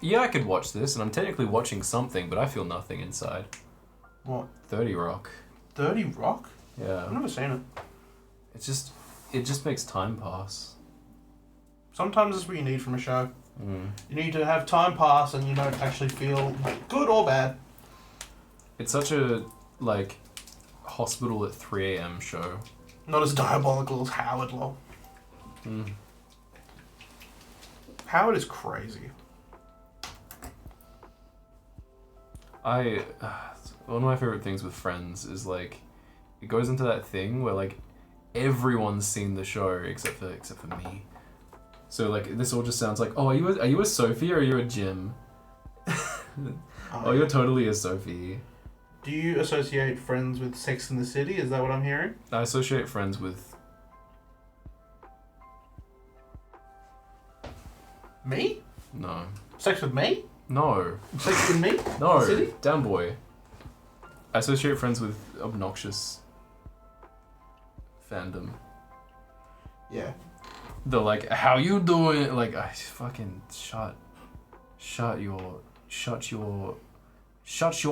yeah, I could watch this, and I'm technically watching something, but I feel nothing inside. What? 30 Rock. 30 Rock? Yeah. I've never seen it. It just makes time pass. Sometimes that's what you need from a show. You need to have time pass and you don't actually feel good or bad. It's such a, like, hospital at 3 a.m. show. Not as diabolical as Howard Law. Howard is crazy. One of my favorite things with Friends is, like, it goes into that thing where, like, everyone's seen the show except for me. So, like, this all just sounds like, oh, are you a Sophie or are you a Jim? Oh, you're totally a Sophie. Do you associate Friends with Sex and the City? Is that what I'm hearing? I associate Friends with... Me? No. Sex with me? No. Sex with me? No. City? Damn boy. I associate Friends with obnoxious fandom. Yeah. The like, how you doing? Like, I fucking shut your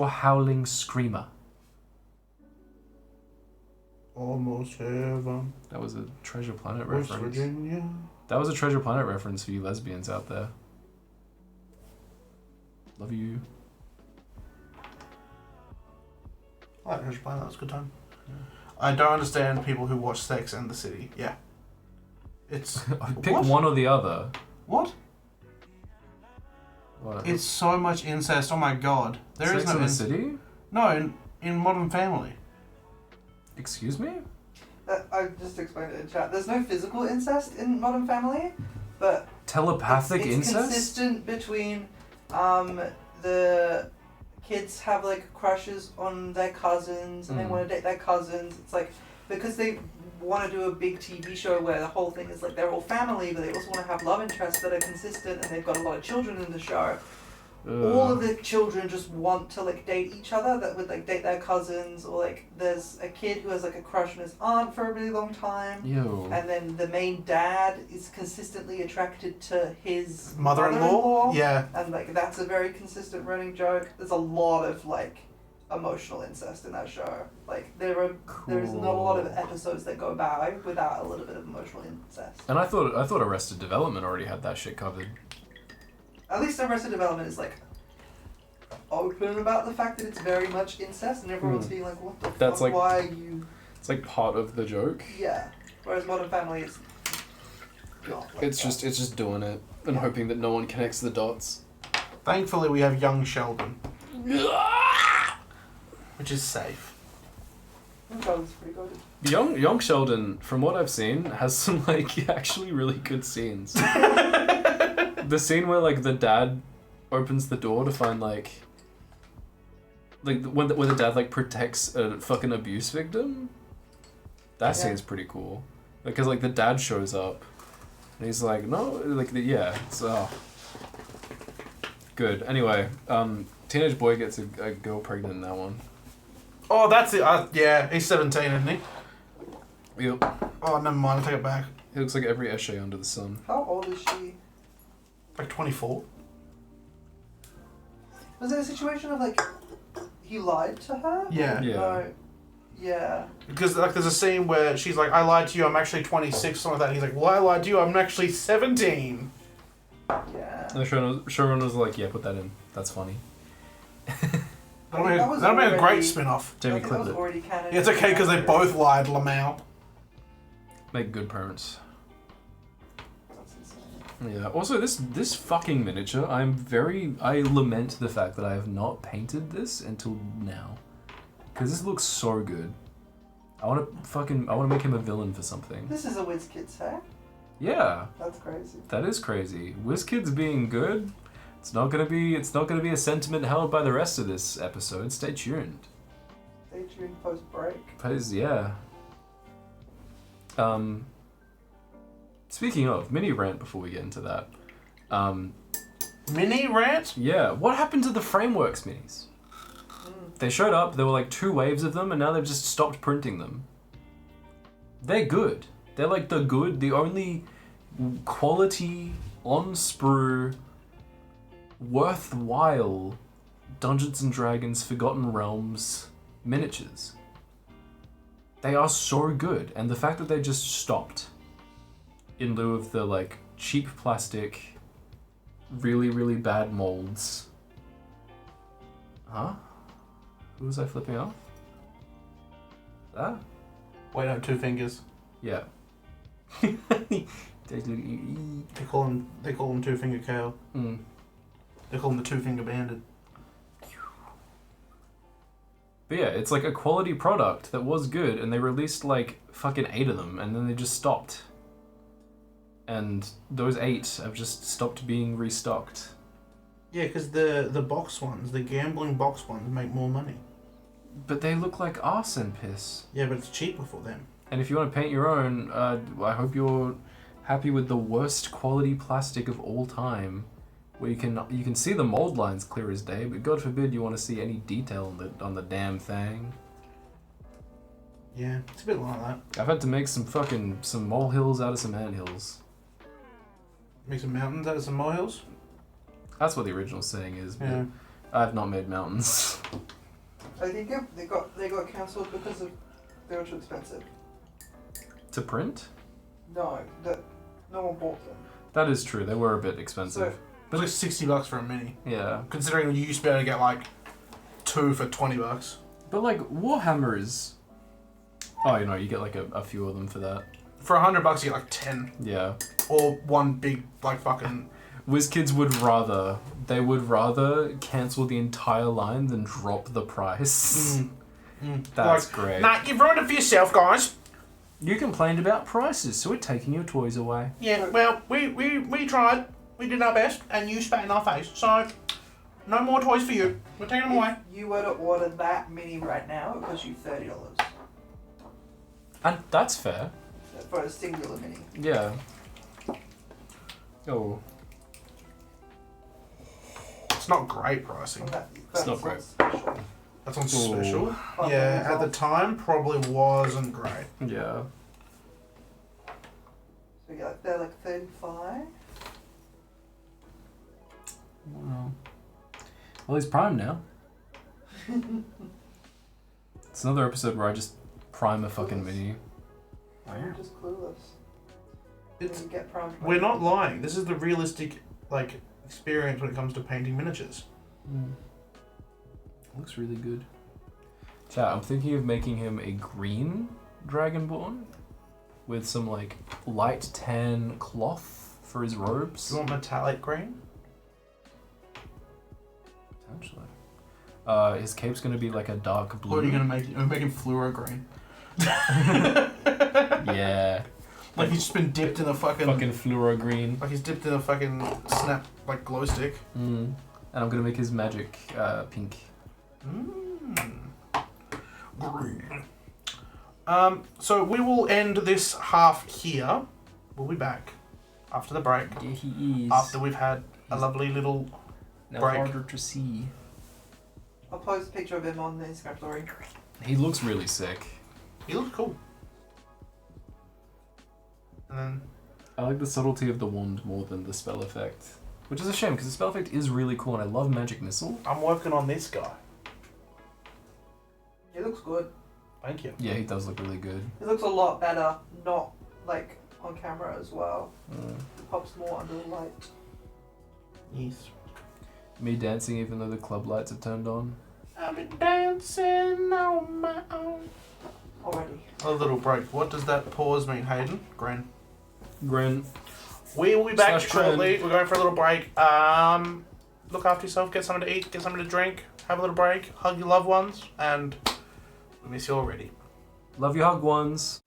howling screamer. Almost heaven. That was a Treasure Planet West reference. Virginia. That was a Treasure Planet reference for you lesbians out there. Love you. I like Treasure Planet. That was a good time. I don't understand people who watch Sex and the City. Yeah. It's... Pick what? one or the other. What? What? It's so much incest. Oh my god. There Sex is no and the City? No, in Modern Family. Excuse me? I just explained it in chat. There's no physical incest in Modern Family, but Telepathic it's incest? consistent between the kids have like crushes on their cousins and they want to date their cousins. It's like because they want to do a big TV show where the whole thing is like they're all family, but they also want to have love interests that are consistent, and they've got a lot of children in the show. All of the children just want to like date each other, that would like date their cousins, or like there's a kid who has like a crush on his aunt for a really long time. Ew. And then the main dad is consistently attracted to his Mother-in-law? Yeah. And like that's a very consistent running joke. There's a lot of like emotional incest in that show. Like there's not a lot of episodes that go by without a little bit of emotional incest. And I thought Arrested Development already had that shit covered. At least Arrested Development is like open about the fact that it's very much incest, and everyone's being like, "What the That's fuck? like- Why are you?" It's like part of the joke. Yeah. Whereas Modern Family is not like It's just doing it and hoping that no one connects the dots. Thankfully, we have young Sheldon. Which is safe. Sheldon's pretty good. Young Sheldon, from what I've seen, has some like actually really good scenes. The scene where like the dad opens the door to find like when the dad like protects a fucking abuse victim. That scene's pretty cool because like the dad shows up and he's like no it's good. Anyway, teenage boy gets a girl pregnant in that one. Oh, that's it. Yeah, he's 17, isn't he? Yep. Oh, never mind. I take it back. He looks like every Eshe under the sun. How old is she? Like 24. Was it a situation of like he lied to her? Yeah. Yeah. No. Yeah. Because like there's a scene where she's like, "I lied to you. I'm actually 26." Something like that. He's like, "Well, I lied to you. I'm actually 17." Yeah. And the showrunner was like, "Yeah, put that in. That's funny." That'll be a great spin-off. Jamie I think that was Clipped it. already canon. Yeah, it's okay because they both lied, Lamau. Make good parents. That's insane. Yeah. Also, this fucking miniature, I lament the fact that I have not painted this until now, because this looks so good. I want to make him a villain for something. This is a WizKids hack. Yeah. That's crazy. That is crazy. WizKids being good. It's not gonna be a sentiment held by the rest of this episode. Stay tuned. Stay tuned post break. Please, yeah. Speaking of mini rant, before we get into that, Mini rant? yeah, what happened to the Frameworks minis? They showed up. There were like 2 waves of them, and now they've just stopped printing them. They're good. They're like the only quality on sprue, worthwhile Dungeons and Dragons Forgotten Realms miniatures. They are so good, and the fact that they just stopped in lieu of the like cheap plastic, really, really bad molds. Huh? Who was I flipping off? That? Wait, no, 2 fingers. Yeah. They call him 2-finger Kael. Mm. They call him the 2-finger bandit. But yeah, it's like a quality product that was good, and they released like fucking 8 of them, and then they just stopped. And those 8 have just stopped being restocked. Yeah, because the box ones, the gambling box ones, make more money. But they look like arse and piss. Yeah, but it's cheaper for them. And if you want to paint your own, I hope you're happy with the worst quality plastic of all time, where you can see the mold lines clear as day, but God forbid you want to see any detail on the damn thing. Yeah, it's a bit like that. I've had to make some molehills out of some anthills. Make some mountains out of some molehills. That's what the original saying is, but Yeah. I've not made mountains. I think they got cancelled because they were too expensive. To print? No, that no one bought them. That is true. They were a bit expensive. It's like $60 for a mini. Yeah. Considering you used to be able to get like 2 for $20. But like Warhammers, Oh, you know, you get like a few of them for that. For $100, you get like 10. Yeah. Or one big, like, fucking... WizKids would rather cancel the entire line than drop the price. That's like, great. Nah, you've ruined it for yourself, guys. You complained about prices, so we're taking your toys away. Yeah, well, we tried. We did our best, and you spat in our face. So, no more toys for you. We're taking them away. If you were to order that mini right now, it would cost you $30 And that's fair. for a singular mini. Yeah. Oh. It's not great pricing. It's not great. Special. That's on Ooh. special. Oh, Yeah, at the off. time, probably wasn't great. Yeah. So yeah, they're like 35. Wow. Well, he's Prime now. It's another episode where I just prime a fucking mini. You're just clueless. It's, When you get primed. we're not lying. This is the realistic, like, experience when it comes to painting miniatures. Looks really good. Chat, I'm thinking of making him a green Dragonborn with some like light tan cloth for his robes. Do you want metallic green? Potentially. His cape's gonna be like a dark blue. Or are you gonna make him fluoro green? Yeah. Like he's just been dipped in a fucking fluoro green. like he's dipped in a fucking snap like glow stick. And I'm gonna make his magic pink. Green. So we will end this half here. We'll be back after the break. Yeah, he is. After we've had a lovely little now break. harder to see. I'll post a picture of him on the Instagram story. He looks really sick. He looks cool. And then I like the subtlety of the wand more than the spell effect. Which is a shame, because the spell effect is really cool, and I love Magic Missile. I'm working on this guy. He looks good. Thank you. Yeah, he does look really good. He looks a lot better, not like on camera as well. It pops more under the light. Yes. Me dancing even though the club lights are turned on. I've been dancing on my own. Already. A little break. What does that pause mean, Hayden? Gren. Grin. We will be back Slash shortly. We're going for a little break. Look after yourself. Get something to eat. Get something to drink. Have a little break. Hug your loved ones. And we miss you already. Love you, hug ones.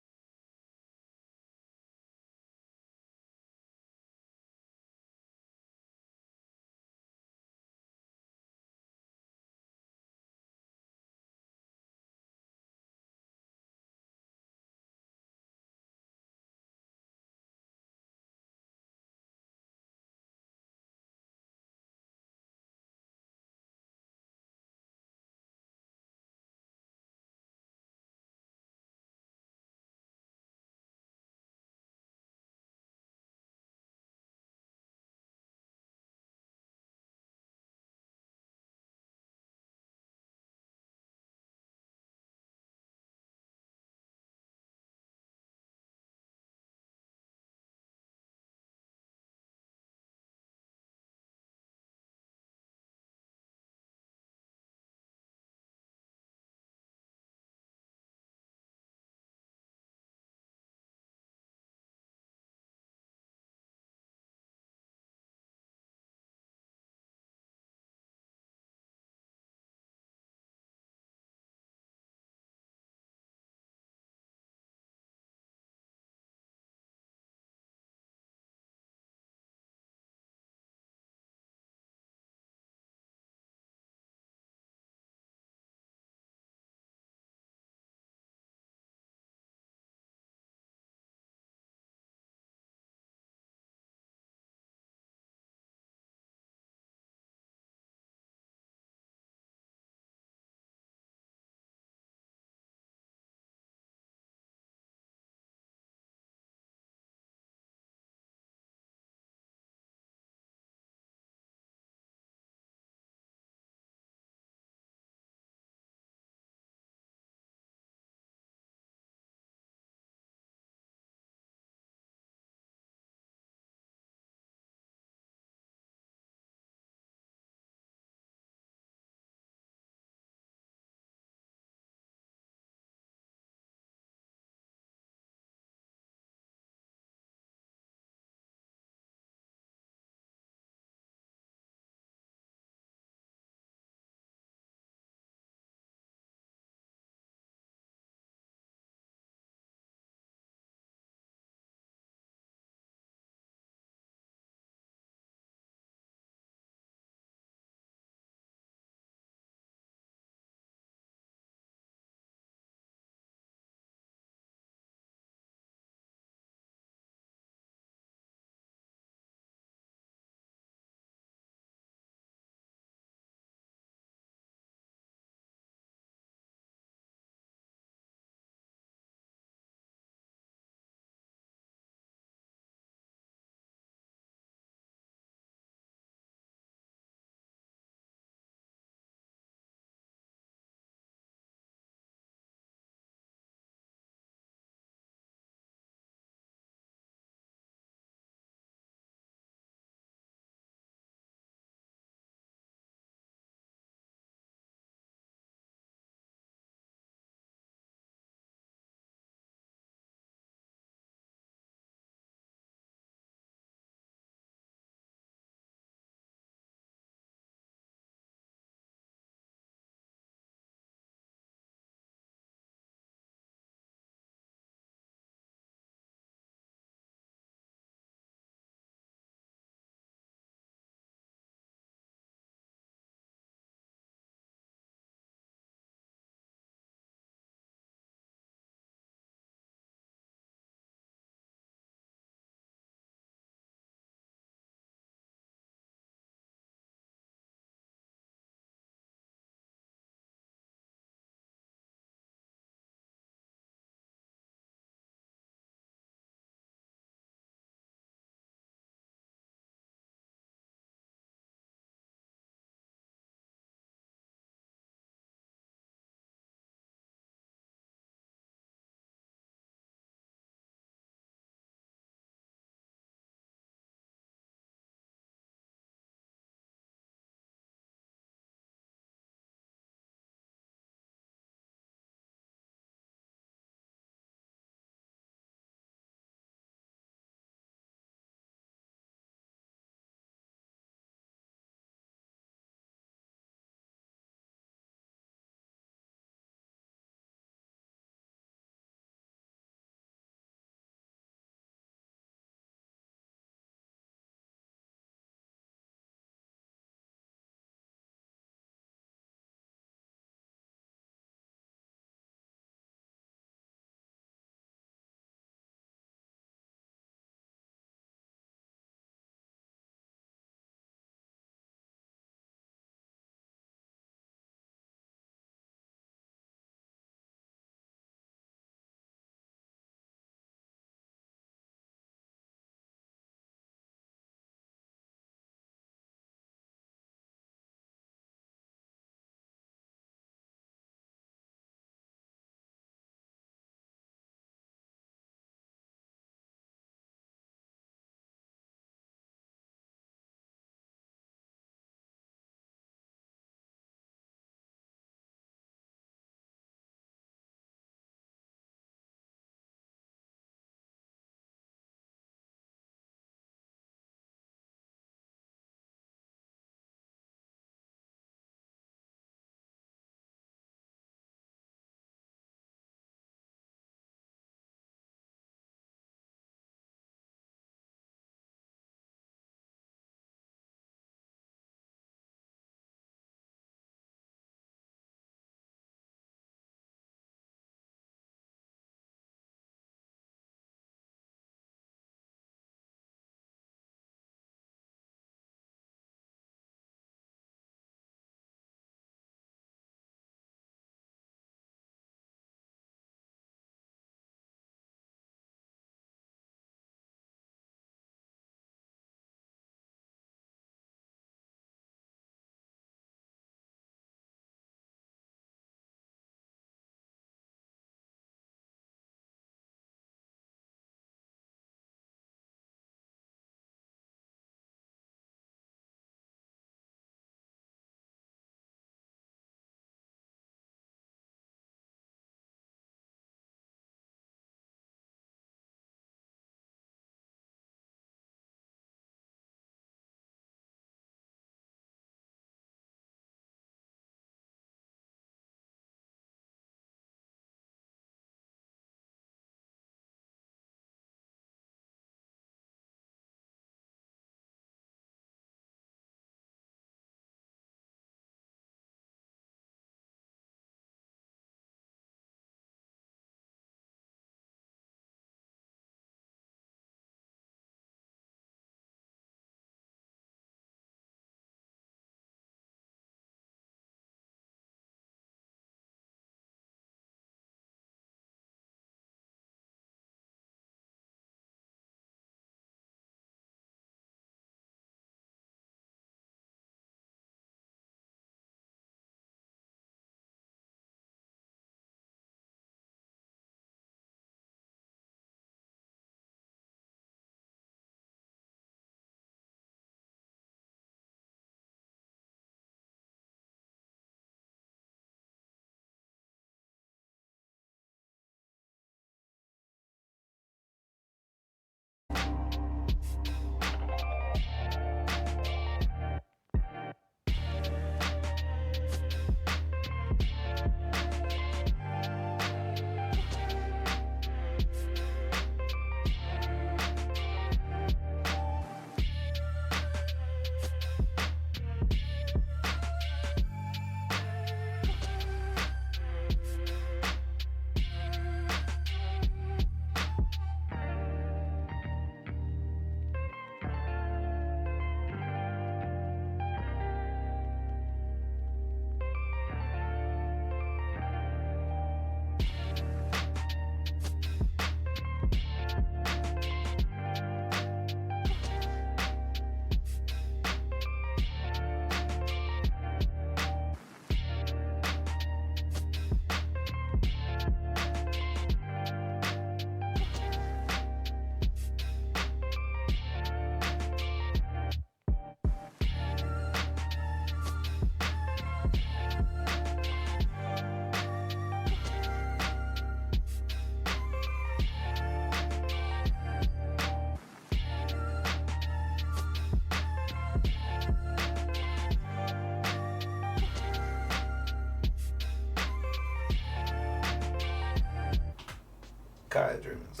Kael Dreamers.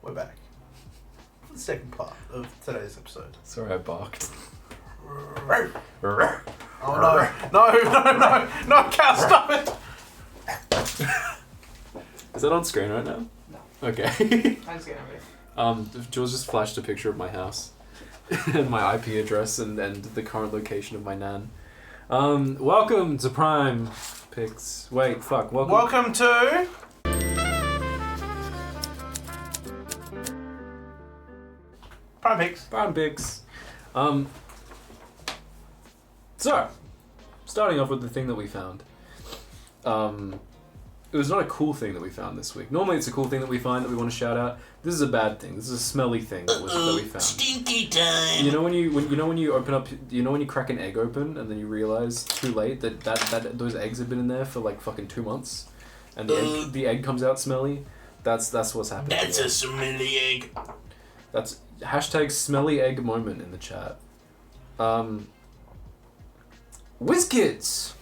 We're back. For the second part of today's episode. Sorry, I barked. Oh no. No, Kael, stop it! Is that on screen right now? No. Okay. I'm just getting ready. Jules just flashed a picture of my house and my IP address and the current location of my nan. Welcome to Prime Picks. Wait, fuck. Welcome to... Prime Picks. Prime Picks. So, starting off with the thing that we found. It was not a cool thing that we found this week. Normally it's a cool thing that we find that we want to shout out. This is a bad thing. This is a smelly thing that we found. Stinky time. You know when you open up, you know when you crack an egg open and then you realize too late that those eggs have been in there for like fucking 2 months, and the egg comes out smelly. That's what's happening. That's a smelly egg. That's hashtag smelly egg moment in the chat. WizKids,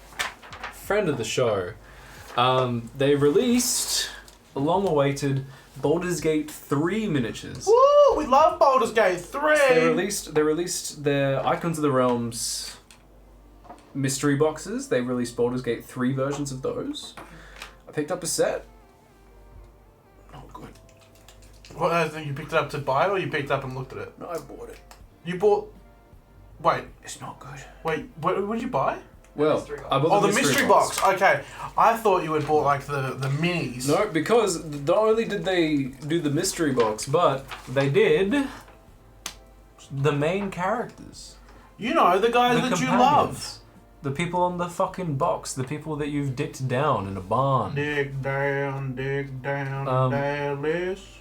friend of the show. They released a long-awaited Baldur's Gate 3 miniatures. Woo! We love Baldur's Gate 3! They released their Icons of the Realms mystery boxes. They released Baldur's Gate 3 versions of those. I picked up a set. Not good. What, you picked it up to buy it or you picked it up and looked at it? No, I bought it. You bought... Wait. It's not good. Wait, what did you buy? Well, I bought the mystery box. Okay. I thought you had bought like the minis. No, because not only did they do the mystery box, but they did the main characters. You know, the guys that you love. The people on the fucking box. The people that you've dicked down in a barn. Dig down, Dallas.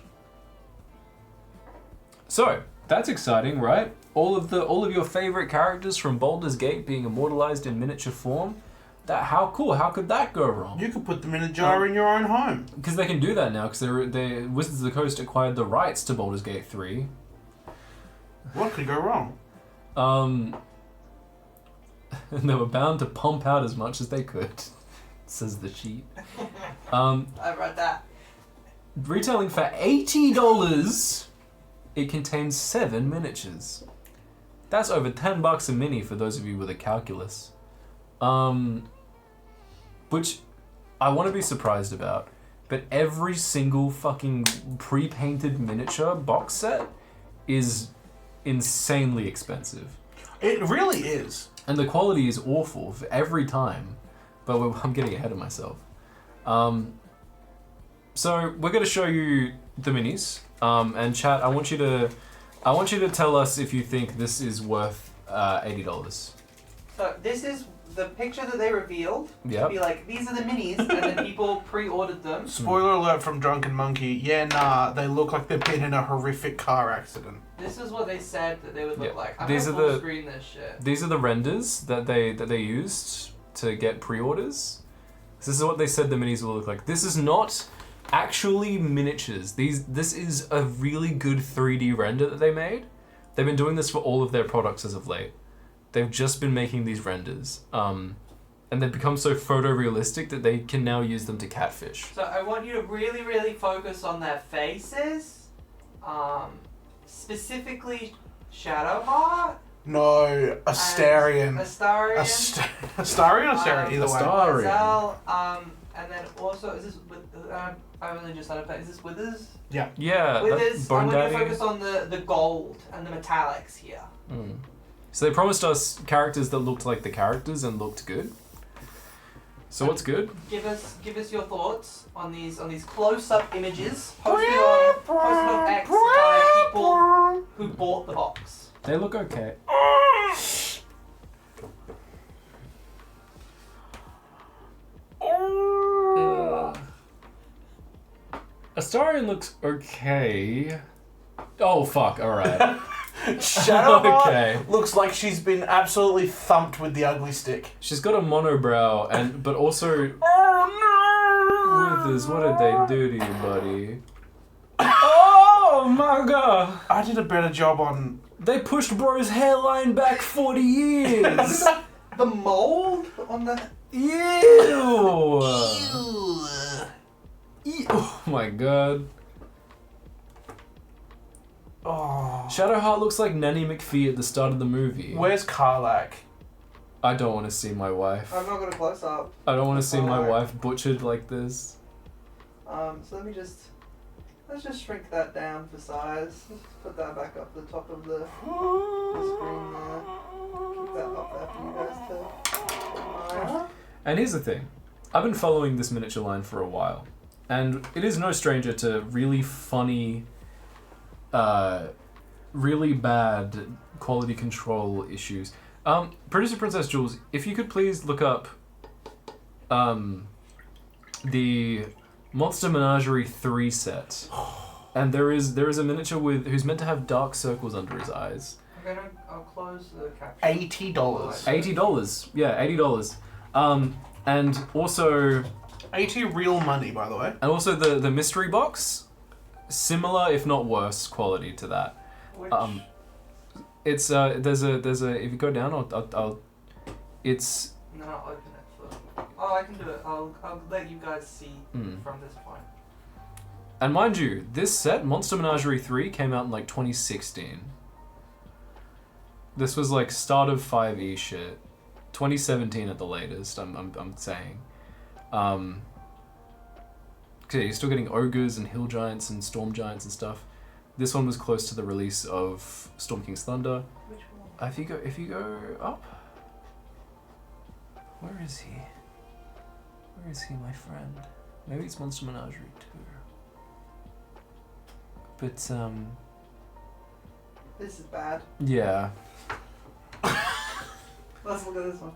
So, that's exciting, right? All of your favorite characters from Baldur's Gate being immortalized in miniature form. How cool? How could that go wrong? You could put them in a jar in your own home. Because they can do that now. Because they Wizards of the Coast acquired the rights to Baldur's Gate 3. What could go wrong? And they were bound to pump out as much as they could, says the sheet. I read that. Retailing for $80, it contains 7 miniatures. That's over $10 a mini for those of you with a calculus. Which I want to be surprised about, but every single fucking pre-painted miniature box set is insanely expensive. It really is. And the quality is awful for every time, but I'm getting ahead of myself. So we're going to show you the minis, and chat. I want you to tell us if you think this is worth $80. So this is the picture that they revealed. Yep. Be like, these are the minis, and then people pre-ordered them. Spoiler alert from Drunken Monkey. Yeah, nah, they look like they've been in a horrific car accident. This is what they said that they would look like. I'm These gonna are full screen this shit. These are the renders that they used to get pre-orders. This is what they said the minis will look like. This is not actually miniatures. This is a really good 3D render that they made. They've been doing this for all of their products as of late. They've just been making these renders. And they've become so photorealistic that they can now use them to catfish. So I want you to really, really focus on their faces. Specifically Shadowheart. No, Astarion. Astarion. Astarion or Astarion? Either way. Astarion. And then also, is this with? I only just started playing. Is this Withers? Yeah. Yeah. Withers. I Bone want you to Daddy. focus on the gold and the metallics here. So they promised us characters that looked like the characters and looked good. So what's good? Give us your thoughts on these close-up images posted on X by people who bought the box. They look okay. Astarion looks okay. Oh fuck! All right. Shadowheart Okay. looks like she's been absolutely thumped with the ugly stick. She's got a monobrow, but also Oh no! withers. What did they do to you, buddy? Oh my god! I did a better job on. They pushed bro's hairline back 40 years. The mold on the. Ew. Ew. Oh my god. Oh. Shadowheart looks like Nanny McPhee at the start of the movie. Where's Karlak? I don't want to see my wife. I've not got a close up. I don't want to see my Alright. wife butchered like this. So let's just shrink that down for size. Let's put that back up the top of the screen there. Keep that up there for you guys to admire. And here's the thing. I've been following this miniature line for a while. And it is no stranger to really funny, really bad quality control issues. Producer Princess Jules, if you could please look up the Monster Menagerie 3 set. And there is a miniature who's meant to have dark circles under his eyes. I'll close the caption. $80. $80. Yeah, $80. And also 80 real money, by the way. And also the mystery box, similar if not worse quality to that. Which, It's there's a if you go down, I'll it's. no, I'll open it for. Oh, I can do it. I'll let you guys see from this point. And mind you, this set, Monster Menagerie 3, came out in like 2016. This was like start of 5e shit. 2017 at the latest, I'm saying. Okay, you're still getting ogres and hill giants and storm giants and stuff. This one was close to the release of Storm King's Thunder. Which one? If you go up, where is he? Where is he, my friend? Maybe it's Monster Menagerie 2. But This is bad. yeah. Let's look at this one.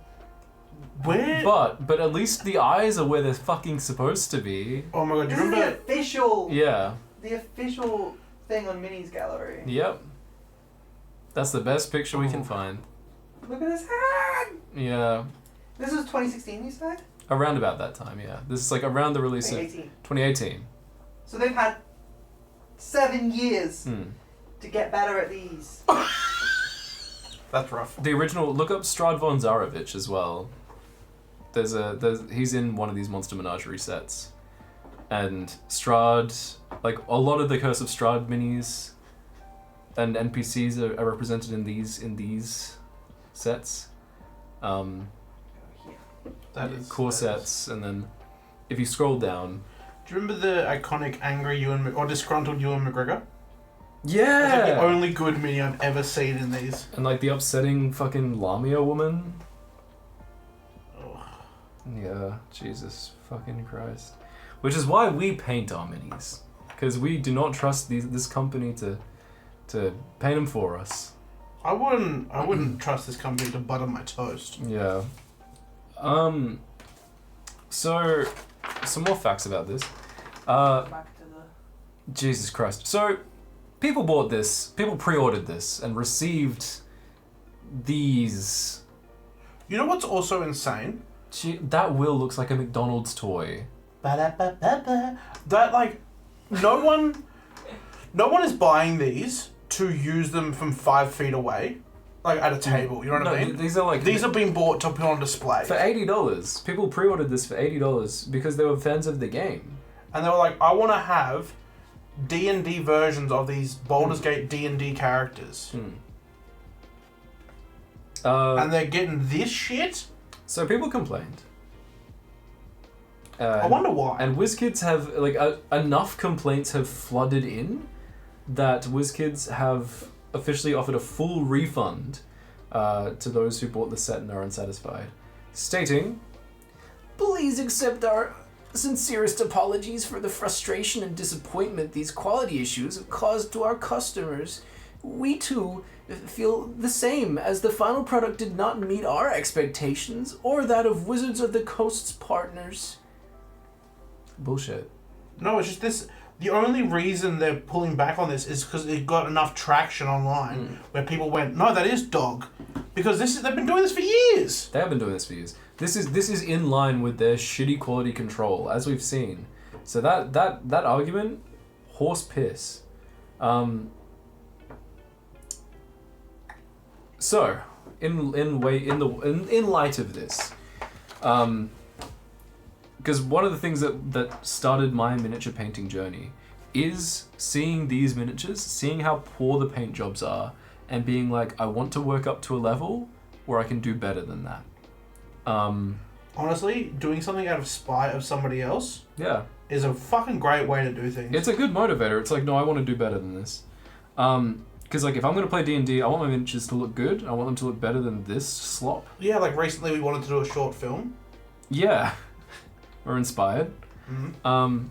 Where? But at least the eyes are where they're fucking supposed to be. Oh my god, do This you is the remember? official. Yeah. The official thing on Minnie's gallery. Yep. That's the best picture we can find. Look at his hand. Yeah. This was 2016, you said? Around about that time, yeah. This is like around the release of 2018. 2018. So they've had 7 years Hmm. to get better at these. That's rough. The original, look up Strad von Zarovich as well. He's in one of these Monster Menagerie sets. And Strad, like a lot of the Curse of Strahd minis and NPCs are represented in these sets. That is Core that is- sets, and then if you scroll down. Do you remember the iconic angry or disgruntled Ewan McGregor? That's like Yeah! the only good mini I've ever seen in these. And like the upsetting fucking Lamia woman. Oh. Yeah, Jesus fucking Christ. Which is why we paint our minis. Because we do not trust this company to paint them for us. I wouldn't trust this company to butter my toast. Yeah. So, some more facts about this. Back to the. Jesus Christ. So, people bought this, people pre-ordered this, and received these. You know what's also insane? That will looks like a McDonald's toy. Ba-da-ba-ba-ba. That like, no one is buying these to use them from 5 feet away, like at a table. You know what I mean? These are like These are being bought to put on display. for $80. People pre-ordered this for $80 because they were fans of the game. And they were like, I want to have D&D versions of these Baldur's Gate D&D characters. And they're getting this shit? So people complained. I wonder why. And WizKids have, like, enough complaints have flooded in that WizKids have officially offered a full refund to those who bought the set and are unsatisfied. Stating, Please accept our sincerest apologies for the frustration and disappointment these quality issues have caused to our customers. We too feel the same, as the final product did not meet our expectations or that of Wizards of the Coast's partners. Bullshit. No, it's just this. The only reason they're pulling back on this is because it got enough traction online where people went, no, that is dog. Because they've been doing this for years. They have been doing this for years. This is in line with their shitty quality control, as we've seen. So that argument, horse piss. So, in light of this, because one of the things that started my miniature painting journey is seeing these miniatures, seeing how poor the paint jobs are, and being like, I want to work up to a level where I can do better than that. Honestly, doing something out of spite of somebody else is a fucking great way to do things. It's a good motivator. It's like, no, I want to do better than this. Because like, if I'm going to play D&D, I want my miniatures to look good. I want them to look better than this slop. Yeah, like recently we wanted to do a short film. Yeah. We're inspired. Mm-hmm.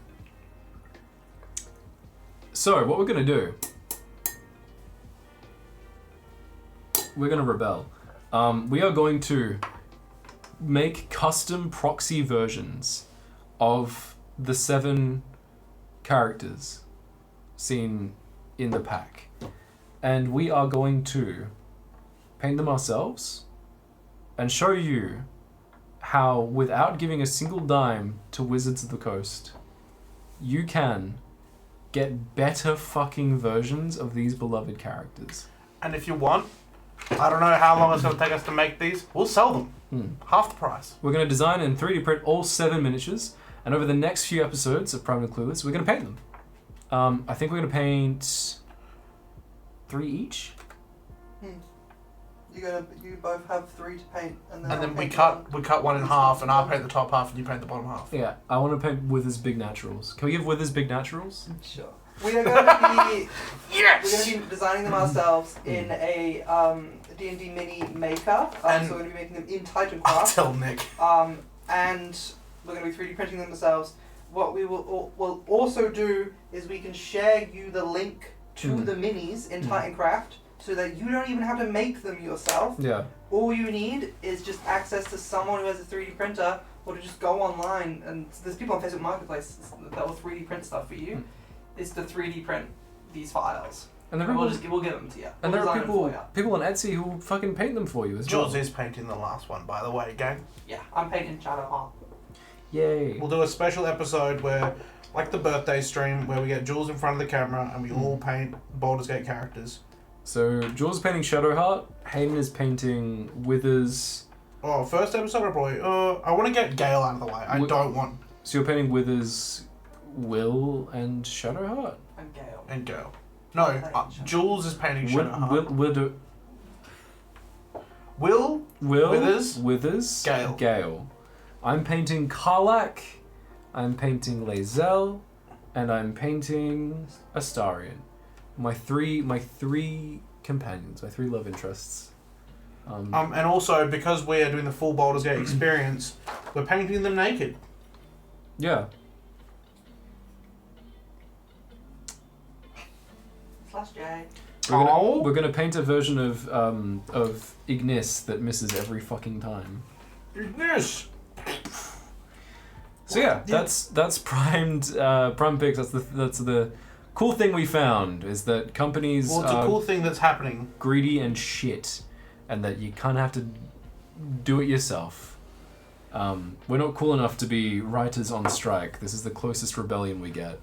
So, what we're going to do... We're going to rebel. We are going to make custom proxy versions of the 7 characters seen in the pack. And we are going to paint them ourselves and show you how, without giving a single dime to Wizards of the Coast, you can get better fucking versions of these beloved characters. And if you want, I don't know how long it's going to take us to make these, we'll sell them. Half the price. We're going to design and 3D print all 7 miniatures, and over the next few episodes of Primed and Clueless, we're going to paint them. I think we're going to paint 3 each. You both have 3 to paint, and then we cut one in half, and I paint the top half, and you paint the bottom half. Yeah, I want to paint Withers big naturals. Can we give Withers big naturals? Sure. We are going to be Yes! We're going to be designing them ourselves in a D&D mini maker. So we're going to be making them in Titan I'll Craft. tell Nick. And we're going to be 3D printing them ourselves. What we will also do is we can share you the link to the minis in Titan Craft, so that you don't even have to make them yourself. Yeah. All you need is just access to someone who has a 3D printer, or to just go online, and there's people on Facebook Marketplace that will 3D print stuff for you. Is to 3D print these files. And we'll give them to you. And there are people on Etsy who will fucking paint them for you as well. Jules is painting the last one, by the way, gang. Yeah, I'm painting Shadowheart. Yay. We'll do a special episode where, like the birthday stream, where we get Jules in front of the camera and we all paint Baldur's Gate characters. So, Jules is painting Shadowheart, Hayden is painting Withers. Oh, first episode I probably... I want to get Kael out of the way. I don't want... So you're painting Withers, Will, and Shadowheart? And Kael. No, Jules is painting Shadowheart. Will, Withers, Kael. I'm painting Karlak, I'm painting Lae'zel, and I'm painting Astarion. My three companions, my 3 love interests. And also, because we are doing the full Baldur's Gate experience, we're painting them naked. Yeah. /J. We're gonna paint a version of Ignis that misses every fucking time. Ignis. So yeah, that's primed picks. That's the cool thing we found is that companies it's a cool thing that's happening. Greedy and shit, and that you kind of have to do it yourself. We're not cool enough to be writers on strike. This is the closest rebellion we get.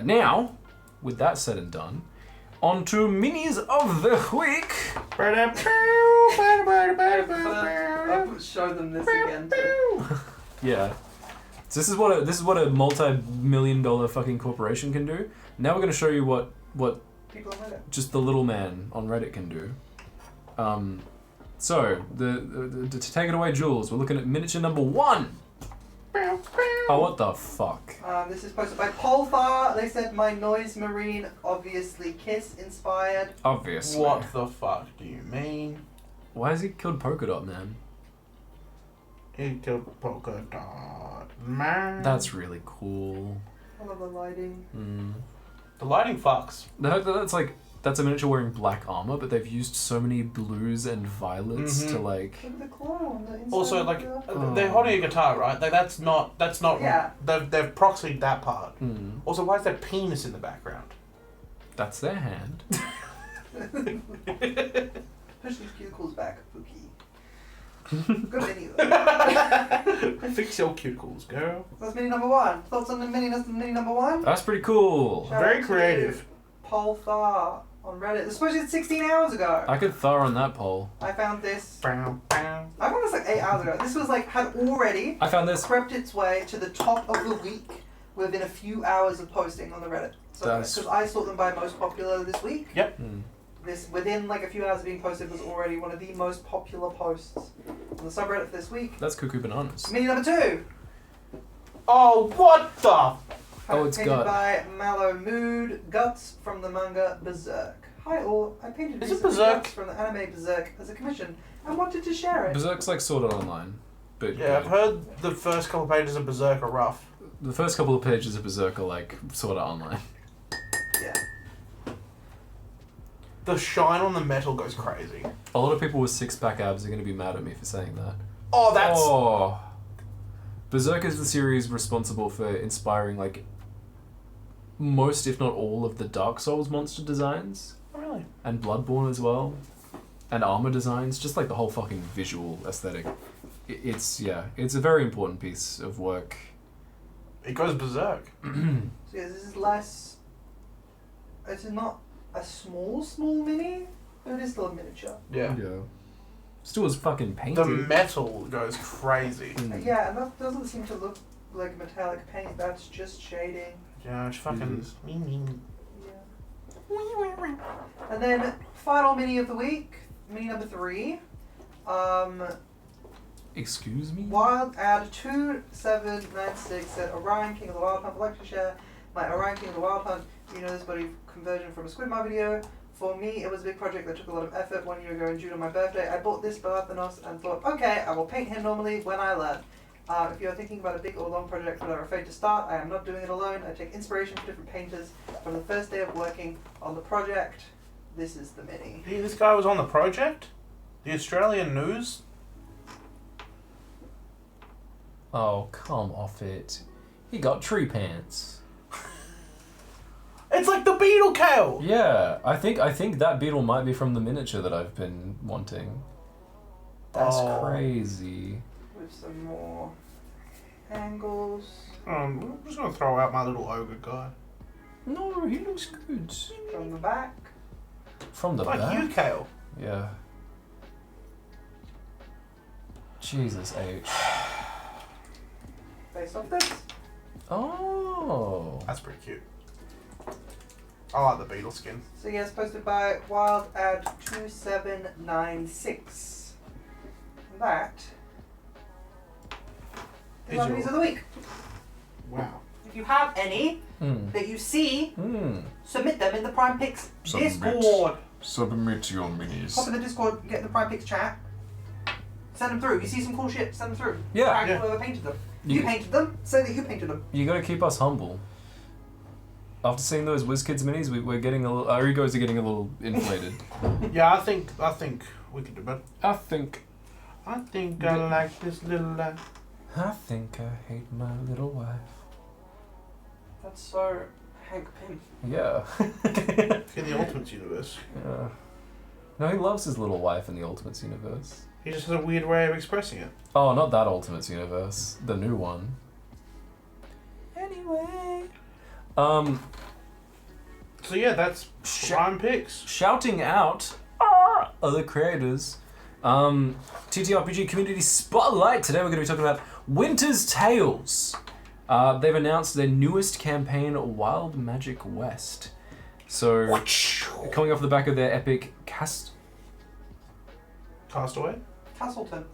Now, with that said and done, on to minis of the week. I'll show them this again too. Yeah. So this is what a multi-million-dollar fucking corporation can do. Now we're going to show you what People on Reddit. just the little man on Reddit can do. So to take it away, Jules, we're looking at miniature number 1. Oh, what the fuck? This is posted by Polfar. They said my noise marine, obviously Kiss inspired. Obviously. What the fuck do you mean? Why has he killed Polka Dot Man? It's a polka dot man. That's really cool. I love the lighting. The lighting fucks. The fact that that's a miniature wearing black armor, but they've used so many blues and violets to like. Look at the claw on the inside. Also, of like the- they're holding a guitar, right? Like that's not. Yeah. They've proxied that part. Also, why is there penis in the background? That's their hand. Push these cuticles back, Pookie. Good mini though. Fix your cuticles, girl. That's mini number one. Thoughts on the mini number one? That's pretty cool. Shout Very out to creative. Paul Thar on Reddit. This was 16 hours ago. I could Thar on that pole. I found this. Bow, bow. I found this like 8 hours ago. This was like had already I found this. crept its way to the top of the week within a few hours of posting on the Reddit. So That's- because I sort them by most popular this week. Yep. This within like a few hours of being posted was already one of the most popular posts on the subreddit for this week. That's cuckoo bananas. Mini number 2. Oh, what the? Oh, it's painted got- by Mallow Mood, guts from the manga Berserk. Hi all, I painted Is it recently Berserk? guts from the anime Berserk as a commission and wanted to share it. Berserk's like Sword Art Online, but Yeah, I've heard the first couple pages of Berserk are rough. the first couple of pages of Berserk are like Sword Art Online. Yeah. The shine on the metal goes crazy. A lot of people with six-pack abs are going to be mad at me for saying that. Oh, that's. Oh. Berserk is the series responsible for inspiring like most, if not all, of the Dark Souls monster designs. Oh, really? And Bloodborne as well. And armor designs, just like the whole fucking visual aesthetic. It's a very important piece of work. It goes berserk. So yeah, this is less. It's not a small mini, but it is still a miniature. Yeah. Still is fucking painted. The metal goes crazy. Yeah, and that doesn't seem to look like metallic paint. That's just shading. Yeah, it's fucking. Yeah. And then final mini of the week, mini number 3. Excuse me? Wild Ad 2796 said Orion King of the Wild Hunt. I'd like to share my Orion King of the Wild Hunt. You know this buddy conversion from a Squidmar video. For me, it was a big project that took a lot of effort. 1 year ago in June on my birthday, I bought this Barthanos and thought, okay, I will paint him normally when I learn. If you're thinking about a big or long project but are afraid to start, I am not doing it alone. I take inspiration from different painters from the first day of working on the project. This is the mini. Hey, this guy was on the project? The Australian News? Oh, come off it. He got tree pants. It's like the beetle, Kael! Yeah, I think that beetle might be from the miniature that I've been wanting. That's crazy. With some more angles. I'm just gonna throw out my little ogre guy. No, he looks good. From the back. From the Like back? you, Kael. Yeah. Jesus H. Based off this. Oh. That's pretty cute. I like the beetle skin. So yes, posted by Wild Ad 2796. And that is our news of the week. Wow. If you have any that you see, submit them in the Prime Picks Discord. Submit your minis. Hop in the Discord, get in the Prime Picks chat. Send them through. You see some cool shit, send them through. Yeah. Tag Yeah. whoever painted them. You painted them, say that you painted them. You gotta keep us humble. After seeing those WizKids minis, we're getting a little, our egos are getting a little inflated. Yeah, I think we could do better. I think I like this little lad. I hate my little wife. That's so Hank Pym. Yeah. In the Ultimates universe. Yeah. No, he loves his little wife in the Ultimates universe. He just has a weird way of expressing it. Oh, not that Ultimates universe. The new one. Anyway. So yeah, that's Prime Picks. Shouting out other creators. TTRPG Community Spotlight. Today we're going to be talking about Winter's Tales. They've announced their newest campaign, Wild Magic West. So, coming off the back of their epic Castaway.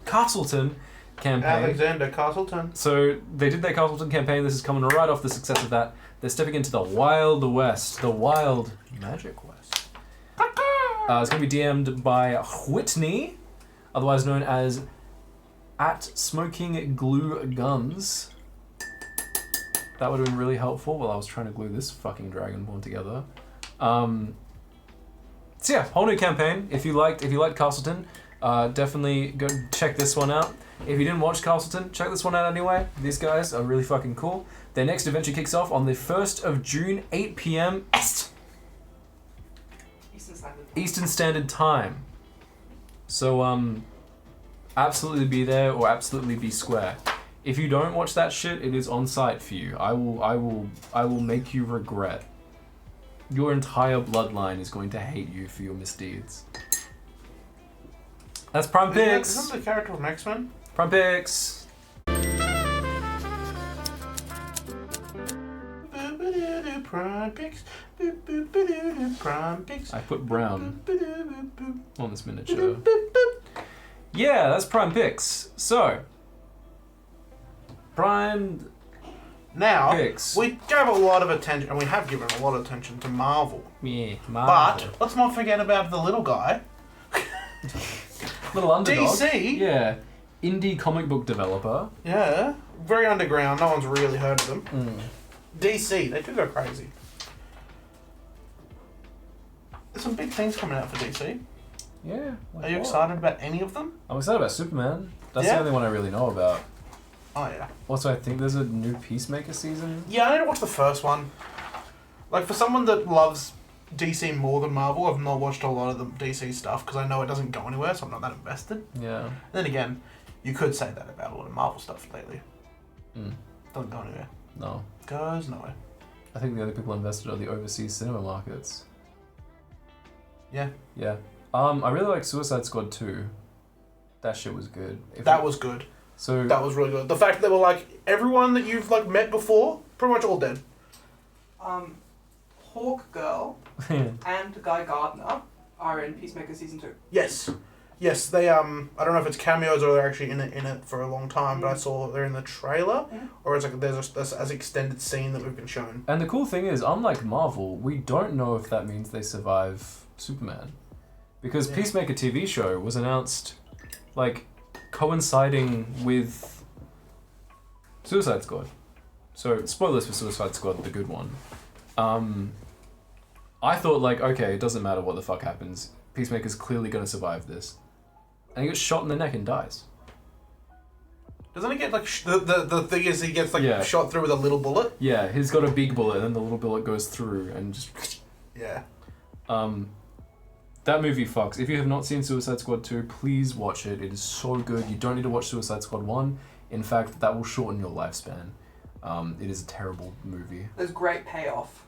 Castleton campaign. Alexander Castleton. So they did their Castleton campaign. This is coming right off the success of that. They're stepping into the Wild West, the Wild Magic West. It's going to be DM'd by Whitney, otherwise known as at Smoking Glue Guns. That would have been really helpful while I was trying to glue this fucking Dragonborn together. So yeah, whole new campaign. If you liked Castleton, definitely go check this one out. If you didn't watch Castleton, check this one out anyway. These guys are really fucking cool. Their next adventure kicks off on the 1st of June, 8 p.m. Eastern Standard Time. So absolutely be there or absolutely be square. If you don't watch that shit, it is on site for you. I will make you regret. Your entire bloodline is going to hate you for your misdeeds. That's Prime Picks. Isn't the character from X-Men? Prime Picks. Prime Picks. Prime Picks. I put brown on this miniature. Yeah, that's Prime Picks. So, Prime Now, Picks. we gave a lot of attention, and we have given a lot of attention to Marvel. Yeah, Marvel. But let's not forget about the little guy. Little underdog. DC. Yeah. Indie comic book developer. Yeah, very underground. No one's really heard of them. DC, they do go crazy. There's some big things coming out for DC. Yeah. Are you excited about any of them? I'm excited about Superman. That's Yeah? the only one I really know about. Oh yeah. Also, I think there's a new Peacemaker season. Yeah, I need to watch the first one. Like, for someone that loves DC more than Marvel, I've not watched a lot of the DC stuff because I know it doesn't go anywhere, so I'm not that invested. Yeah. Then again, you could say that about a lot of Marvel stuff lately. Mm. Doesn't go anywhere. No. Goes nowhere. I think the only people invested are the overseas cinema markets. Yeah. Yeah. I really like Suicide Squad 2. That shit was good. That was good. So that was really good. The fact that they were like, everyone that you've like met before, pretty much all dead. Hawk Girl and Guy Gardner are in Peacemaker season 2. Yes. Yes, they I don't know if it's cameos or they're actually in it for a long time, but I saw they're in the trailer, or it's like there's an extended scene that we've been shown. And the cool thing is, unlike Marvel, we don't know if that means they survive Superman. Because Peacemaker TV show was announced, like, coinciding with Suicide Squad. So, spoilers for Suicide Squad, the good one. I thought, like, okay, it doesn't matter what the fuck happens. Peacemaker's clearly gonna survive this. And he gets shot in the neck and dies. Doesn't he get like the thing is he gets like shot through with a little bullet? Yeah, he's got a big bullet and then the little bullet goes through and just yeah. That movie fucks. If you have not seen Suicide Squad 2, please watch it. It is so good. You don't need to watch Suicide Squad 1. In fact, that will shorten your lifespan. It is a terrible movie. There's great payoff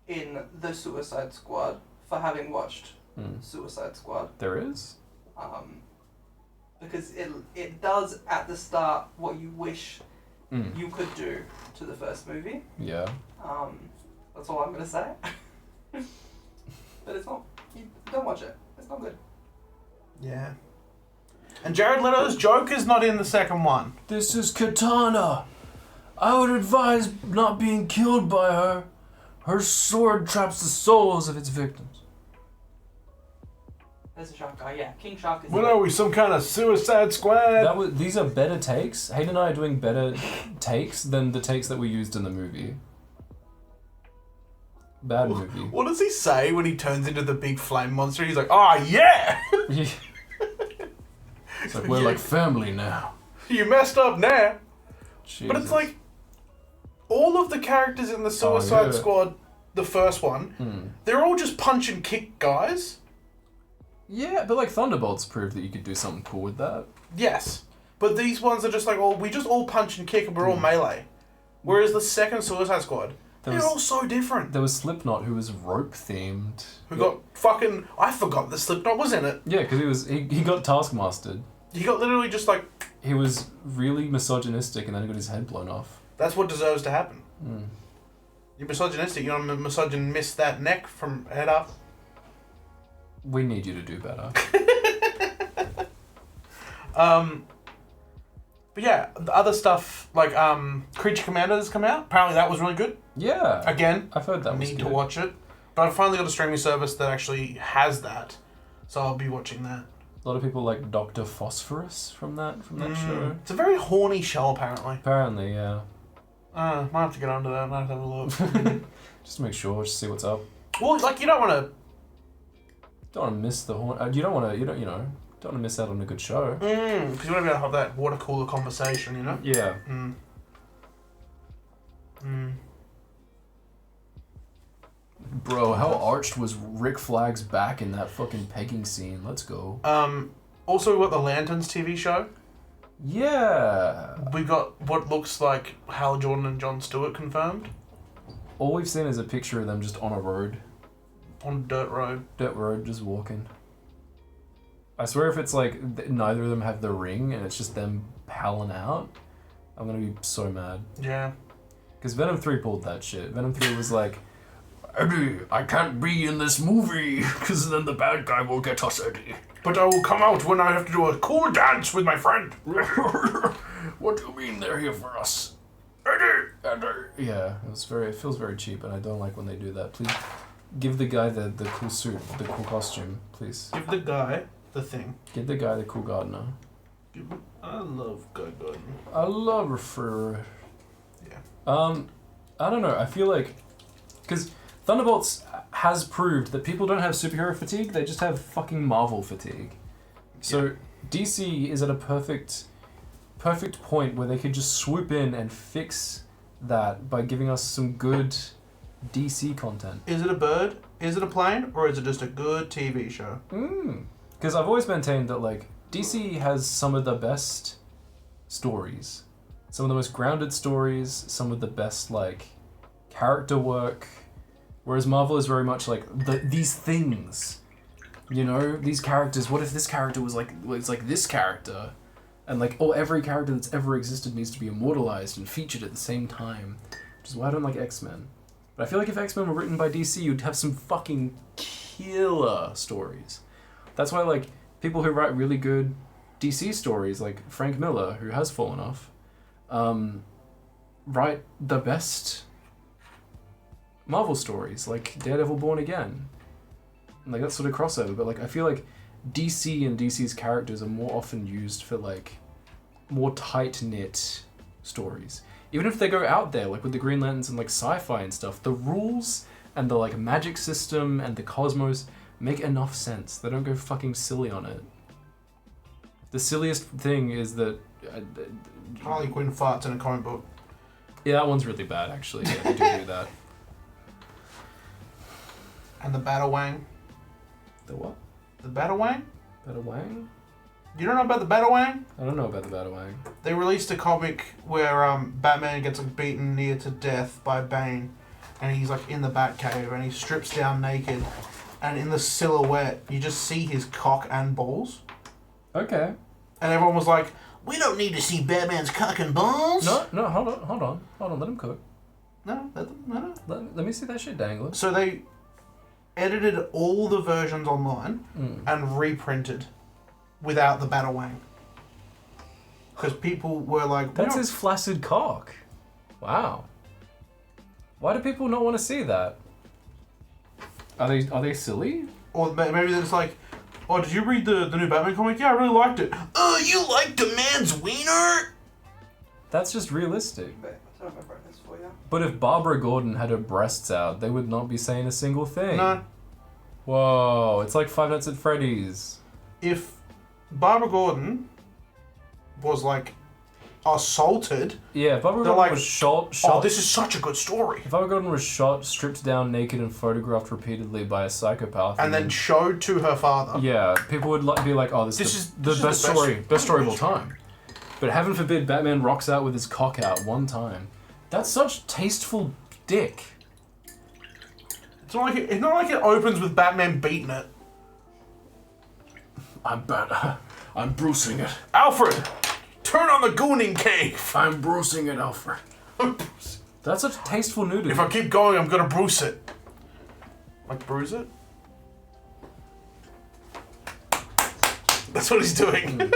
in the Suicide Squad for having watched Suicide Squad. There is? Because it does at the start what you wish you could do to the first movie. Yeah. That's all I'm gonna say. But it's not. You don't watch it. It's not good. Yeah. And Jared Leto's Joker's not in the second one. This is Katana. I would advise not being killed by her. Her sword traps the souls of its victims. There's a shark guy, yeah. King Shark is What are we, some kind of Suicide Squad? These are better takes. Hayden and I are doing better takes than the takes that we used in the movie. Bad movie. What does he say when he turns into the big flame monster? He's like, oh yeah! It's like, we're like family now. You messed up now. Jesus. But it's like, all of the characters in the Suicide Squad, the first one, they're all just punch and kick guys. Yeah, but like Thunderbolts proved that you could do something cool with that. Yes. But these ones are just like, we just all punch and kick and we're all melee. Whereas the second Suicide Squad, they're all so different. There was Slipknot who was rope themed. Who got fucking... I forgot that Slipknot was in it. Yeah, because he got taskmastered. He got literally just like... He was really misogynistic and then he got his head blown off. That's what deserves to happen. You're misogynistic, you don't miss that neck from head up. We need you to do better. But yeah, the other stuff, like Creature Commanders come out. Apparently that was really good. Yeah. Again, I've heard that I was need good. to watch it. But I've finally got a streaming service that actually has that. So I'll be watching that. A lot of people like Dr. Phosphorus from that show. It's a very horny show, apparently. Apparently, yeah. Might have to get onto that. Might have to have a look. Just to make sure, just see what's up. Well, like you don't want Don't want to miss the horn. You don't want to miss out on a good show. because you want to be able to have that water cooler conversation, you know. Yeah. Bro, how arched was Rick Flagg's back in that fucking pegging scene? Let's go. Also, we got the Lanterns TV show. Yeah. We got what looks like Hal Jordan and Jon Stewart confirmed All we've seen is a picture of them just on a road. on a dirt road. Dirt road, just walking. I swear if it's like neither of them have the ring and it's just them palling out, I'm gonna be so mad. Yeah. Because Venom 3 pulled that shit. Venom 3 was like, Eddie, I can't be in this movie because then the bad guy will get us, Eddie. But I will come out when I have to do a cool dance with my friend. What do you mean they're here for us? Eddie. Yeah, it feels very cheap and I don't like when they do that. Please give the guy the cool suit, the cool costume, please. Give the guy the thing. Give the guy the cool gardener. I love Guy Gardner. I love her for... Yeah. I don't know, I feel like... Because Thunderbolts has proved that people don't have superhero fatigue, they just have fucking Marvel fatigue. So DC is at a perfect point where they could just swoop in and fix that by giving us some good DC content. Is it a bird? Is it a plane? Or is it just a good TV show? Because I've always maintained that like DC has some of the best stories. Some of the most grounded stories, some of the best like character work. Whereas Marvel is very much like these things. You know, these characters, what if this character was like this character? And like, every character that's ever existed needs to be immortalized and featured at the same time. Which is why I don't like X-Men. But I feel like if X-Men were written by DC, you'd have some fucking killer stories. That's why like people who write really good DC stories, like Frank Miller, who has fallen off, write the best Marvel stories, like Daredevil Born Again. And like that sort of crossover, but like I feel like DC and DC's characters are more often used for like more tight-knit stories. Even if they go out there, like with the Green Lanterns and like sci-fi and stuff, the rules and the like magic system and the cosmos make enough sense. They don't go fucking silly on it. The silliest thing is that... Harley Quinn farts in a comic book. Yeah, that one's really bad actually. Yeah, they do that. And the Battlewang. The what? The Battlewang? Battlewang? You don't know about the Battlewang? I don't know about the Battlewang. They released a comic where Batman gets like beaten near to death by Bane, and he's like in the Batcave, and he strips down naked, and in the silhouette you just see his cock and balls. Okay. And everyone was like, We don't need to see Batman's cock and balls. No, hold on, let him cook. no. Let me see that shit dangling. So they edited all the versions online and reprinted without the Battlewang. Because people were like... That's his flaccid cock. Wow. Why do people not want to see that? Are they silly? Or maybe it's like, oh, did you read the new Batman comic? Yeah, I really liked it. You liked the man's wiener? That's just realistic. Wait, I'll tell my brightness for you. But if Barbara Gordon had her breasts out, they would not be saying a single thing. No. Whoa, it's like Five Nights at Freddy's. If Barbara Gordon was like assaulted, Yeah, if Barbara they're Gordon like, was shot. oh, this is such a good story. If Barbara Gordon was shot, stripped down naked, and photographed repeatedly by a psychopath, And then showed to her father. yeah, people would be like, "Oh, this is the best story of all time." But heaven forbid, Batman rocks out with his cock out one time. That's such tasteful dick. It's not like it opens with Batman beating it. I'm bruising it. Alfred, turn on the gooning cave. I'm bruising it, Alfred. That's such tasteful nudity. If I keep going, I'm gonna bruise it. Like bruise it? That's what he's doing.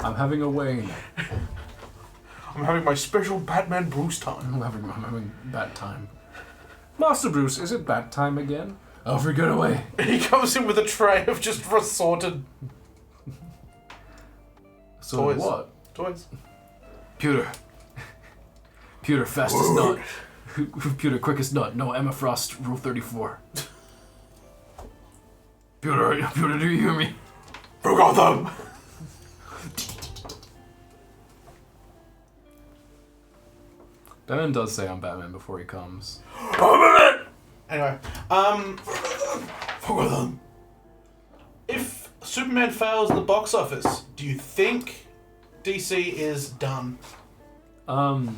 I'm having a wane. I'm having my special Batman Bruce time. I'm having bat time. Master Bruce, is it bat time again? Alfred, get away. He comes in with a tray of just assorted So Toys. what? toys. Pewter. Pewter, fastest nut. Pewter, quickest nut. No Emma Frost, rule 34. Pewter, do you hear me? Forgot them. Batman does say I'm Batman before he comes. Anyway, forgot them. If Superman fails the box office, do you think DC is done? Did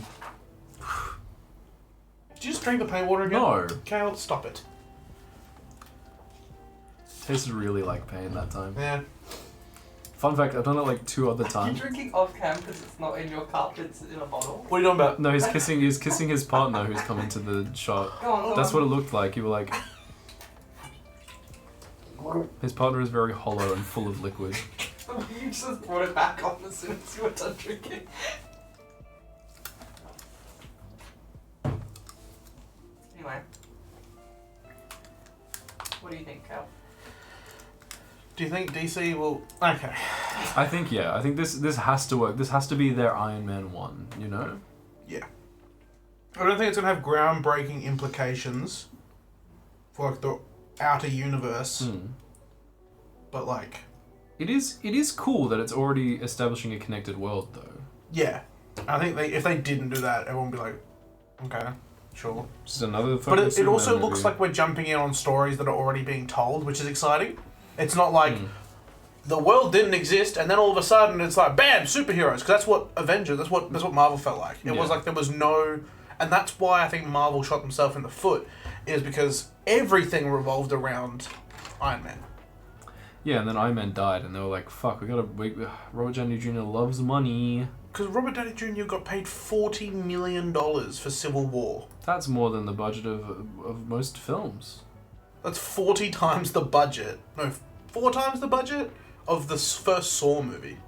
you just drink the paint water again? No. Kael, stop it. Tasted really like pain that time. Yeah. Fun fact, I've done it like 2 other You're times. drinking off cam because it's not in your cup, it's in a bottle. What are you talking about? No, he's kissing his partner who's come into the shot. Go on, go That's on. what it looked like. You were like... His partner is very hollow and full of liquid. You just brought it back on as soon as you were done drinking. Anyway. What do you think, Cal? Do you think DC will... Okay. I think, yeah. I think this has to work. This has to be their Iron Man 1, you know? Yeah. I don't think it's going to have groundbreaking implications for like the outer universe. But like... It is cool that it's already establishing a connected world, though. Yeah. I think if they didn't do that, everyone would be like, okay, sure. Just another But it Superman also looks movie. like we're jumping in on stories that are already being told, which is exciting. It's not like the world didn't exist and then all of a sudden it's like, bam, superheroes. Because that's what Avengers, that's what Marvel felt like. It was like there was no... And that's why I think Marvel shot themselves in the foot, is because everything revolved around Iron Man. Yeah, and then Iron Man died, and they were like, fuck, Robert Downey Jr. loves money. Because Robert Downey Jr. got paid $40 million for Civil War. That's more than the budget of most films. That's 40 times the budget. No, 4 times the budget of the first Saw movie.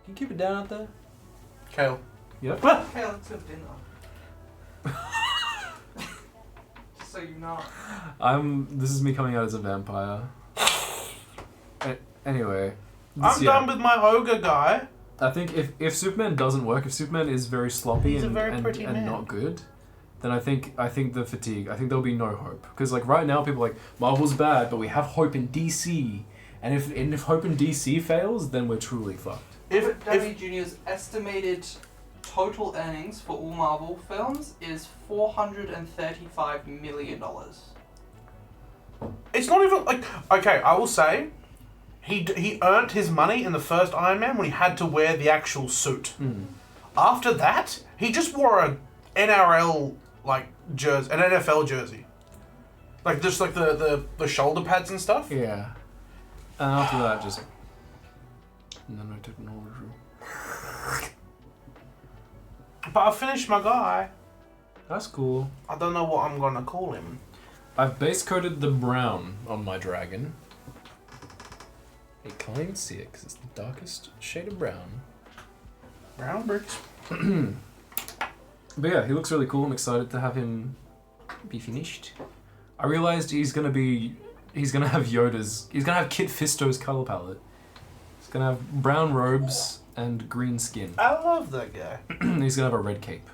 Can you keep it down out there? Kael. Yep. Cal, let's have dinner. Just so you know. This is me coming out as a vampire. Anyway. I'm done with my ogre guy. I think if Superman doesn't work, if Superman is very sloppy He's a and, very and, pretty and man. not good, then I think the fatigue, I think there'll be no hope. Because like right now people are like, Marvel's bad, but we have hope in DC. And if hope in DC fails, then we're truly fucked. Robert Downey Jr.'s estimated total earnings for all Marvel films is $435 million. It's not even like... Okay, I will say, he earned his money in the first Iron Man when he had to wear the actual suit. After that, he just wore a NRL like jersey, an NFL jersey. Like just like the shoulder pads and stuff. Yeah. And after that, just... nanotechnology. But I finished my guy. That's cool. I don't know what I'm gonna call him. I've base coated the brown on my dragon. You can't even see it because it's the darkest shade of brown. Brown bricks. But yeah, he looks really cool. I'm excited to have him be finished. I realized he's gonna have Kit Fisto's color palette. He's gonna have brown robes and green skin. I love that guy. He's gonna have a red cape.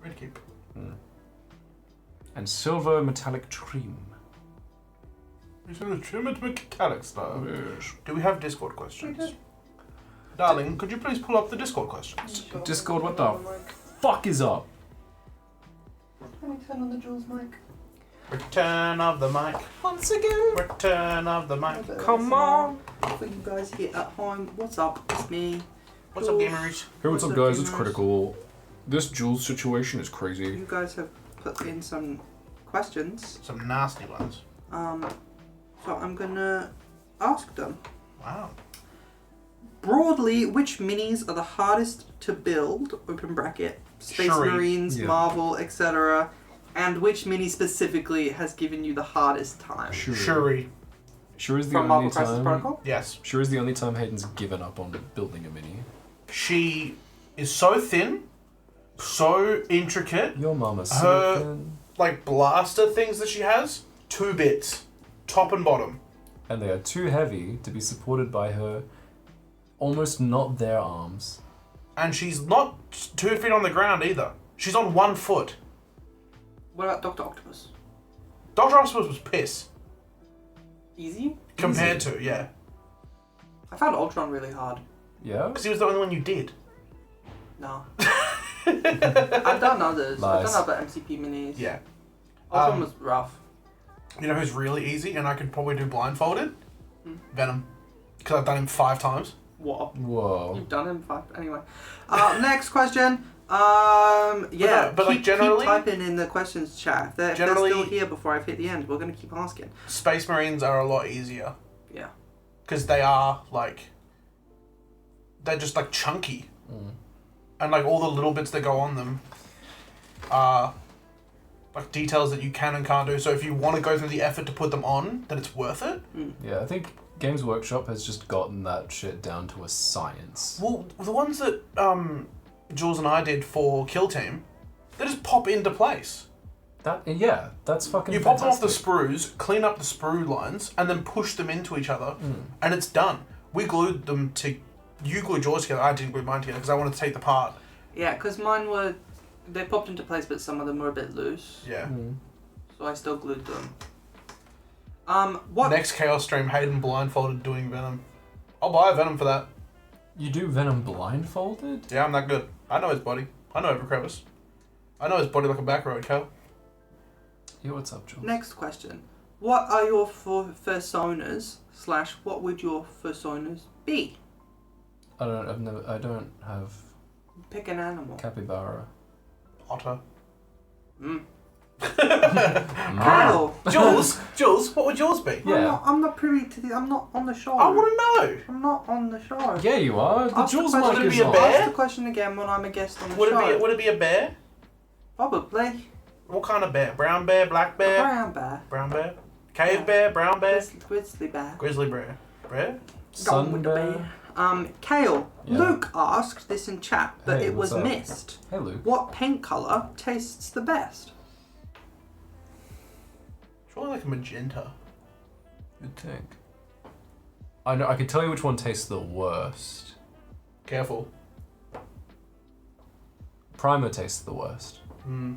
Red cape. And silver metallic trim. He's in a trim and metallic style. Yes. Do we have Discord questions? Darling, could you please pull up the Discord questions? Discord, what the fuck is up? Let me turn on the Jules mic. Return of the mic. Once again. Return of the mic. Come on. For you guys here at home, what's up? It's me. What's up, gamers? Hey, what's up, guys? It's Critical. This Jules situation is crazy. You guys have put in some questions. Some nasty ones. So I'm gonna ask them. Wow. Broadly, which minis are the hardest to build, open bracket, Space Shuri. Marines, Marvel, etc., and which mini specifically has given you the hardest time? Shuri. Shuri's the From only Marvel Crisis time. Protocol? Yes. Shuri's the only time Hayden's given up on building a mini. She is so thin so intricate. Your mama's Her- silicon. Like blaster things that she has, 2 bits, top and bottom. And they are too heavy to be supported by her almost not there arms. And she's not 2 feet on the ground either. She's on 1 foot. What about Dr. Octopus? Dr. Octopus was piss. Easy? Compared to, yeah. I found Ultron really hard. Yeah? Because he was the only one you did. No. I've done others. Lies. I've done other MCP minis. Yeah. Ultron was rough. You know who's really easy and I could probably do blindfolded? Venom. Because I've done him 5 times. What? Whoa. You've done him 5. Anyway. Next question. Yeah. but like, generally- keep typing in the questions chat. If they're Generally- still here before I've hit the end, we're going to keep asking. Space Marines are a lot easier. Yeah. Because they are, like... They're just, like, chunky. And, like, all the little bits that go on them are... like, details that you can and can't do. So if you want to go through the effort to put them on, then it's worth it. Yeah, I think Games Workshop has just gotten that shit down to a science. Well, the ones that Jules and I did for Kill Team, they just pop into place. That's fucking You pop them off the fantastic. sprues, clean up the sprue lines, and then push them into each other, and it's done. We glued them to... You glued yours together, I didn't glue mine together because I wanted to take the part. Yeah, because mine were... They popped into place, but some of them were a bit loose. Yeah. So I still glued them. What? Next Chaos Stream, Hayden blindfolded doing Venom. I'll buy a Venom for that. You do Venom blindfolded? Yeah, I'm that good. I know his body. I know every crevice. I know his body like a back road, Kael. Yeah, what's up, Jules? Next question. What are your personas / what would your personas be? I don't have Pick an animal. capybara. Otter. Kael. Jules, what would yours be? Yeah. I'm not privy to the... I'm not on the show. I want to know. I'm not on the show. Yeah, you are. The Ask the Jules question. mic Would it is be a on. bear? Ask the question again when I'm a guest on the Would show. it be a bear? Probably. What kind of bear? Brown bear, black bear? Brown bear. Brown bear? Cave bear, brown bear? Grizzly bear. Grizzly bear. Bear? Gone with the Sun bear. Kael, Yeah. Luke asked this in chat, but Hey, it was what's up? missed. Hey, Luke. What paint colour tastes the best? Surely like a magenta. Good think. I know. I can tell you which one tastes the worst. Careful. Primer tastes the worst.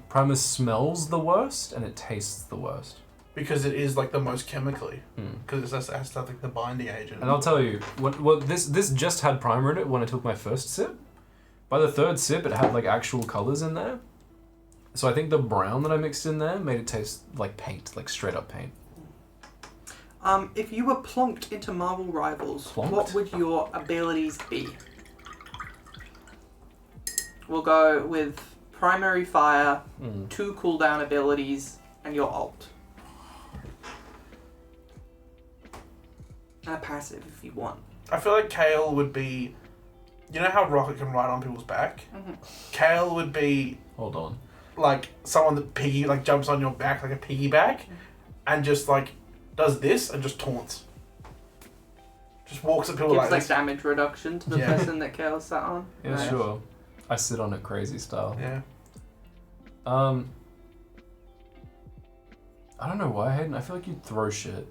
Primer smells the worst, and it tastes the worst. Because it is like the most chemically. Because it has to have like the binding agent. And I'll tell you, this just had primer in it when I took my first sip. By the 3rd sip, it had like actual colors in there. So I think the brown that I mixed in there made it taste like paint, like straight up paint. If you were plonked into Marvel Rivals, Plonked? what would your abilities be? We'll go with primary fire, 2 cooldown abilities, and your ult. And a passive if you want. I feel like Kael would be... You know how Rocket can ride on people's back? Kael would be Hold on. like someone that jumps on your back like a piggyback and just like does this and just taunts. Just walks at people Gives like like this. damage reduction to the Yeah. person that Kael sat on. Yeah, Nice. sure. I sit on it crazy style. Yeah. I don't know why, Hayden. I feel like you'd throw shit.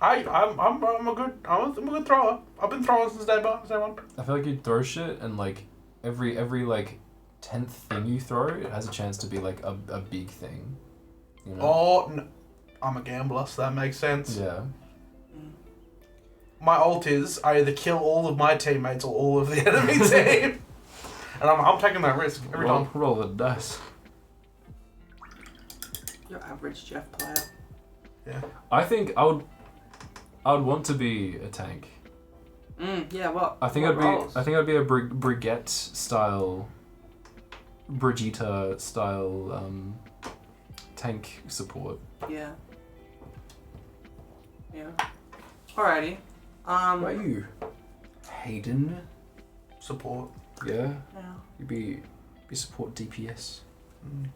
I'm a good thrower. I've been throwing since day one. I feel like you'd throw shit, and like every like 10th thing you throw, it has a chance to be like a big thing. You know? Oh, no. I'm a gambler, so that makes sense. Yeah. My ult is I either kill all of my teammates or all of the enemy team, and I'm taking that risk every time. Roll the dice. Your average Jeff player. Yeah. I think I would want to be a tank. Yeah, what? I think what roles? I'd be a Brigitte style, Brigitte style tank support. Yeah. Yeah. Alrighty. What about you? Hayden. Support. Yeah. Yeah. You'd be support DPS.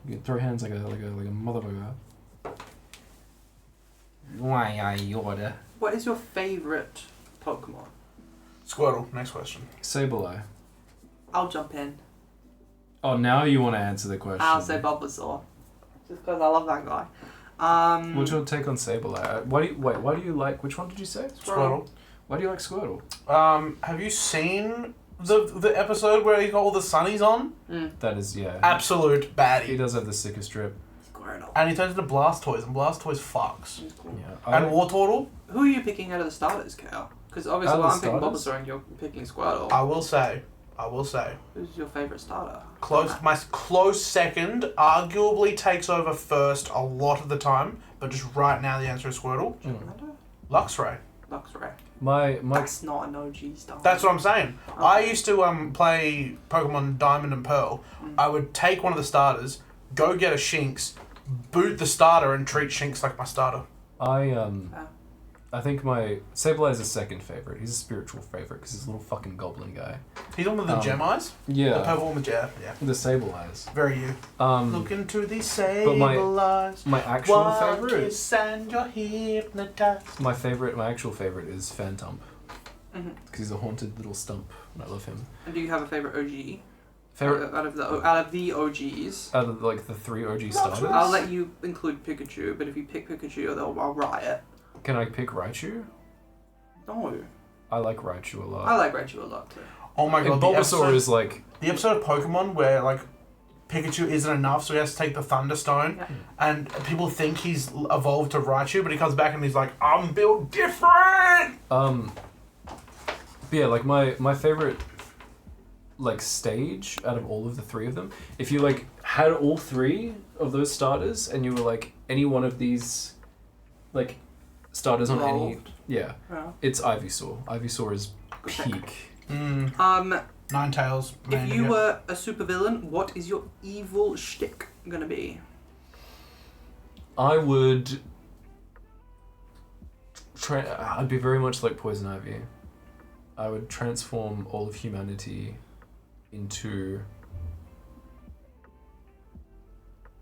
You can throw hands like a motherfucker. Why I order? What is your favourite Pokemon? Squirtle. Next question. Sableye. I'll jump in. Oh, now you want to answer the question. I'll say Bulbasaur. Just because I love that guy. What's your take on Sableye? Why do you like? Which one did you say? Squirtle. Why do you like Squirtle? Have you seen the episode where he got all the sunnies on? That is, yeah. Absolute He baddie. does have the sickest drip. Squirtle. And he turns into Blastoise, and Blastoise fucks. Cool. Yeah. And Wartortle, Who are you picking out of the starters, Kael? Because obviously Out of I'm the picking starters? Bulbasaur and you're picking Squirtle. I will say, Who's your favourite starter? my close second arguably takes over first a lot of the time, but just right now the answer is Squirtle. Luxray. Luxray. My That's not an OG starter. That's what I'm saying. I used to play Pokemon Diamond and Pearl. I would take one of the starters, go get a Shinx, boot the starter, and treat Shinx like my starter. I think my Sableye is a second favorite. He's a spiritual favorite because he's a little fucking goblin guy. He's on with the gem eyes? The Yeah. purple one with gem, yeah. The Sableyes. Very you. Look into these sable eyes. My actual One favorite. kiss and you're hypnotized. My actual favorite is Phantump. Because he's a haunted little stump, and I love him. And do you have a favourite OG? Favorite Out of the OGs. out of like the 3 OG starters. I'll let you include Pikachu, but if you pick Pikachu, I'll riot. Can I pick Raichu? No. I like Raichu a lot. I like Raichu a lot too. Oh my god, And the Bulbasaur episode, is like the episode of Pokemon where like Pikachu isn't enough, so he has to take the Thunderstone, and people think he's evolved to Raichu, but he comes back and he's like, I'm built different! yeah, like my favorite like stage out of all of the 3 of them, if you like had all 3 of those starters and you were like any one of these like starters on any Yeah. it's Ivysaur. Ivysaur is peak. Ninetales. If you were a supervillain, what is your evil shtick gonna be? I would I'd be very much like Poison Ivy. I would transform all of humanity into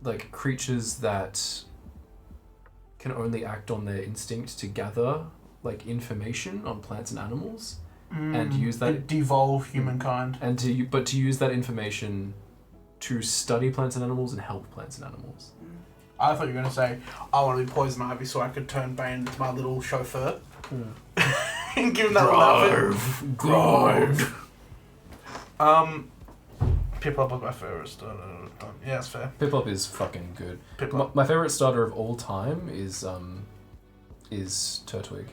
like creatures that can only act on their instinct to gather like information on plants and animals and use that devolve humankind and to use that information to study plants and animals and help plants and animals. I thought you were going to say, I want to be Poison Ivy so I could turn Bane into my little chauffeur. And give him that little outfit. Piplup was my favourite. Yeah, that's fair. Piplup is fucking good. Piplup. My favourite starter of all time is Turtwig.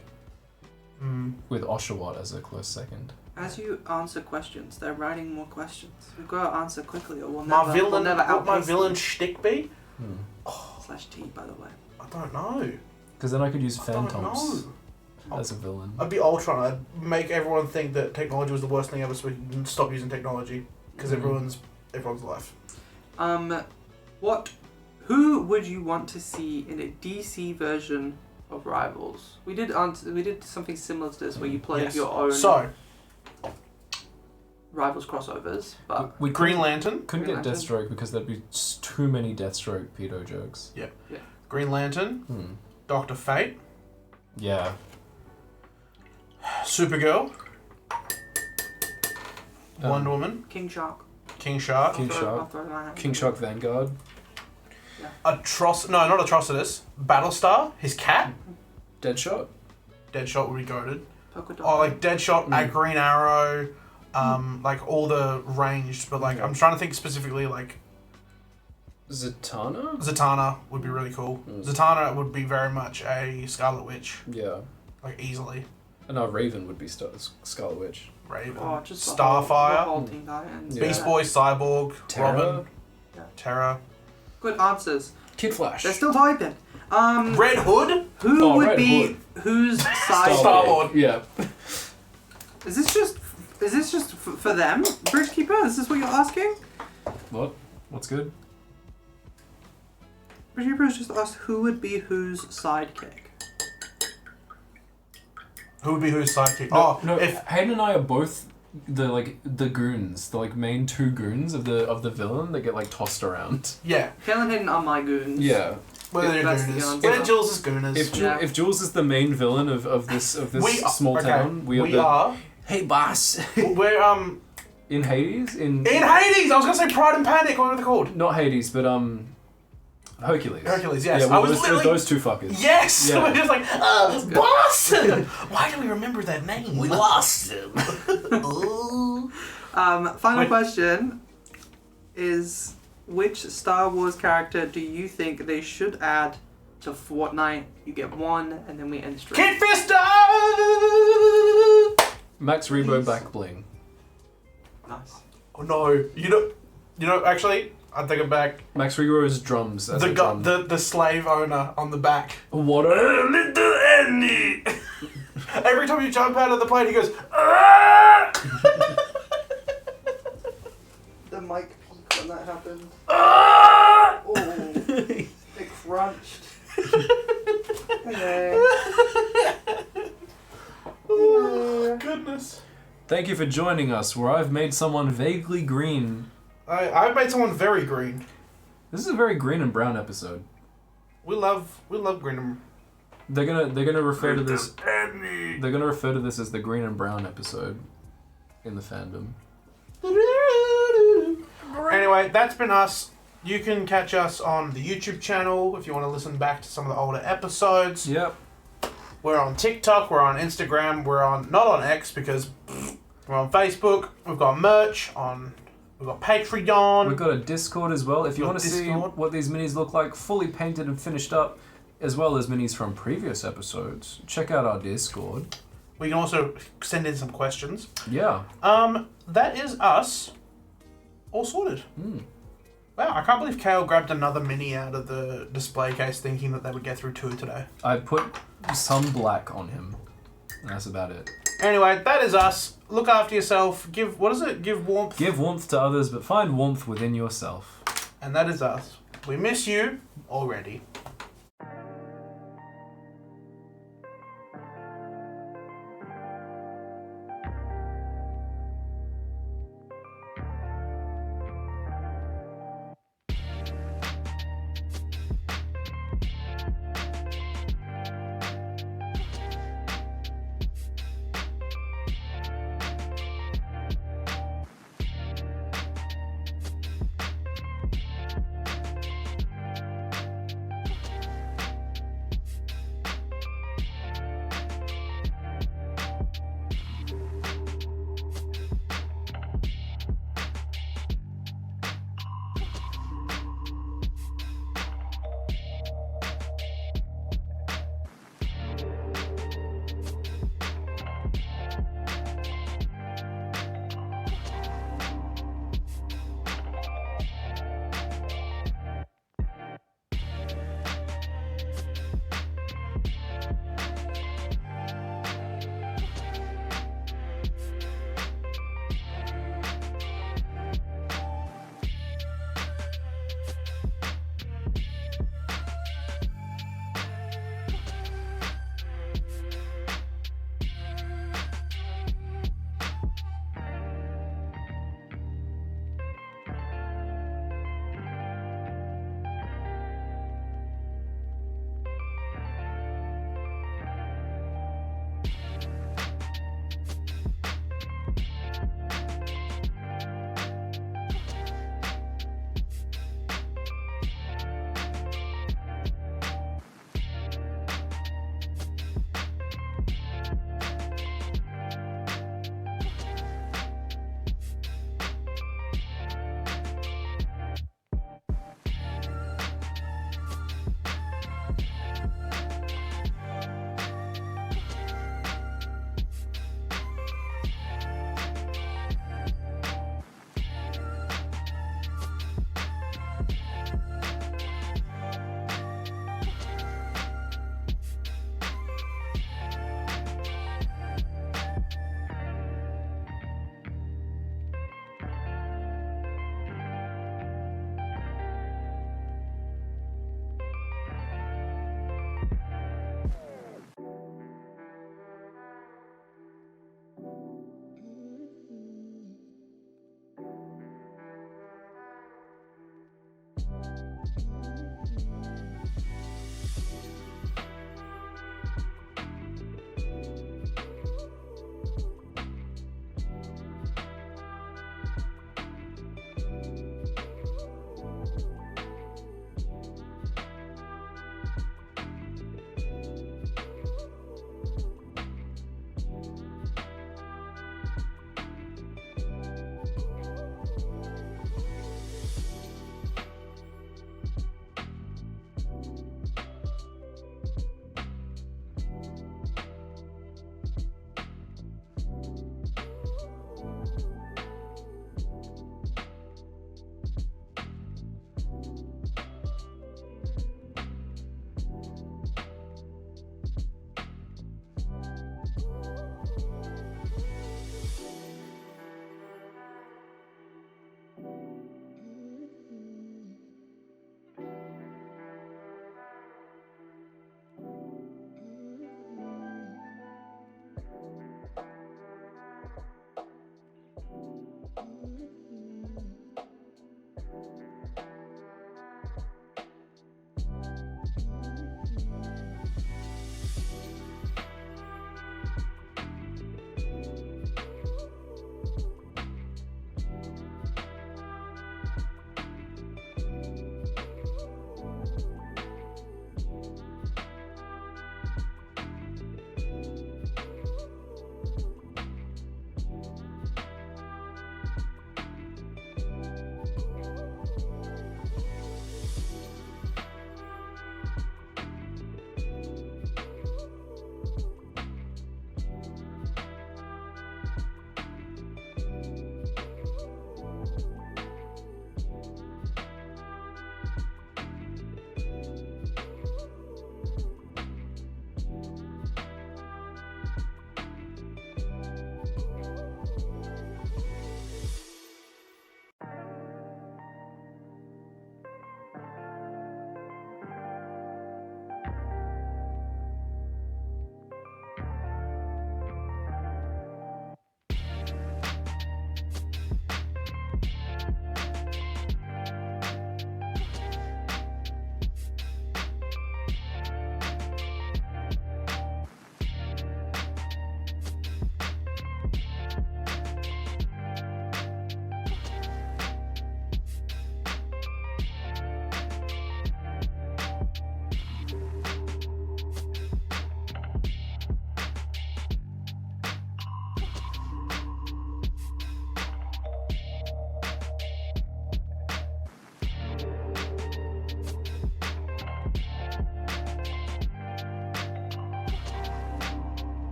With Oshawott as a close second. As you answer questions, they're writing more questions. We've got to answer quickly or we'll My never, villain, we'll never what my outpace villain them. shtick be? /T, by the way. I don't know. Because then I could use I don't Phantoms know. as a villain. I'd be Ultron. I'd make everyone think that technology was the worst thing ever, so we can stop using technology because it ruins everyone's life. Who would you want to see in a DC version of Rivals? We did something similar to this where you played Yes. your own So, Rivals crossovers, but We Green Lantern. couldn't Green get Lantern. Deathstroke because there'd be just too many Deathstroke pedo jokes. Green Lantern. Dr. Fate. Yeah. Supergirl. Wonder Woman. King Shark. King Shark. King I'll Shark. throw my hand King in. Shark Vanguard. No, not Atrocitus. Battlestar. His cat. Deadshot. Deadshot would be goated. Polka Dot. Oh, like Deadshot, Green Arrow, like all the ranged, but like I'm trying to think specifically like Zatanna? Zatanna would be really cool. Zatanna would be very much a Scarlet Witch, Yeah. like easily. And our Raven would be Scarlet Witch. Raven, Oh, just the Starfire, whole Teen Titans. Yeah. Beast Boy, Cyborg, Terra. Robin, Yeah. Terra, Good answers. Kid Flash. They're still typing. Red Hood, Who Oh, would Red be Hood. whose side? Star-Lord. Yeah. Is this just for them, Bridgekeeper? Is this what you're asking? What? What's good? Bridgekeeper has just asked who would be whose sidekick. Who would be whose sidekick? No, if Hayden and I are both the goons, the like main 2 goons of the villain that get like tossed around. yeah, Kael and Hayden are my goons. Yeah. whether they're That's the Gooners, answer. whether Jules is Gooners. If Jules is the main villain of this we small town, we are. are. Hey, boss. We're In Hades? In Hades! I was gonna say Pride and Panic, what were they called? Not Hades, but Hercules. Hercules, yes. Yeah, I was it was literally... those two fuckers. Yes! Yeah. We're just like, Boston! Why do we remember that name? We lost him. Ooh. Final question is, which Star Wars character do you think they should add to Fortnite? You get one, and then we end straight. Kid Fister! Max Rebo back bling. Nice. Oh no, you know, actually, I take it back. Max Rebo's drums as a drum. The slave owner on the back. What a little Andy! Every time you jump out of the plane, he goes, "Ah!" The mic peak when that happened. Ah! Oh, it crunched. Hello. Oh, goodness. Thank you for joining us, where I've made someone vaguely green. I've made someone very green. This is a very green and brown episode. We love green and... They're gonna refer to this. They're gonna refer to this as the green and brown episode in the fandom. Anyway, that's been us. You can catch us on the YouTube channel if you want to listen back to some of the older episodes. Yep. We're on TikTok, we're on Instagram, we're on... Not on X because we're on Facebook. We've got merch on... We've got Patreon. We've got a Discord as well. If you want to see what these minis look like, fully painted and finished up, as well as minis from previous episodes, check out our Discord. We can also send in some questions. Yeah. That is us. All sorted. Wow, I can't believe Kael grabbed another mini out of the display case thinking that they would get through 2 today. I put some black on him. That's about it. Anyway, that is us. Look after yourself. Give warmth. Give warmth to others, but find warmth within yourself. And that is us. We miss you already.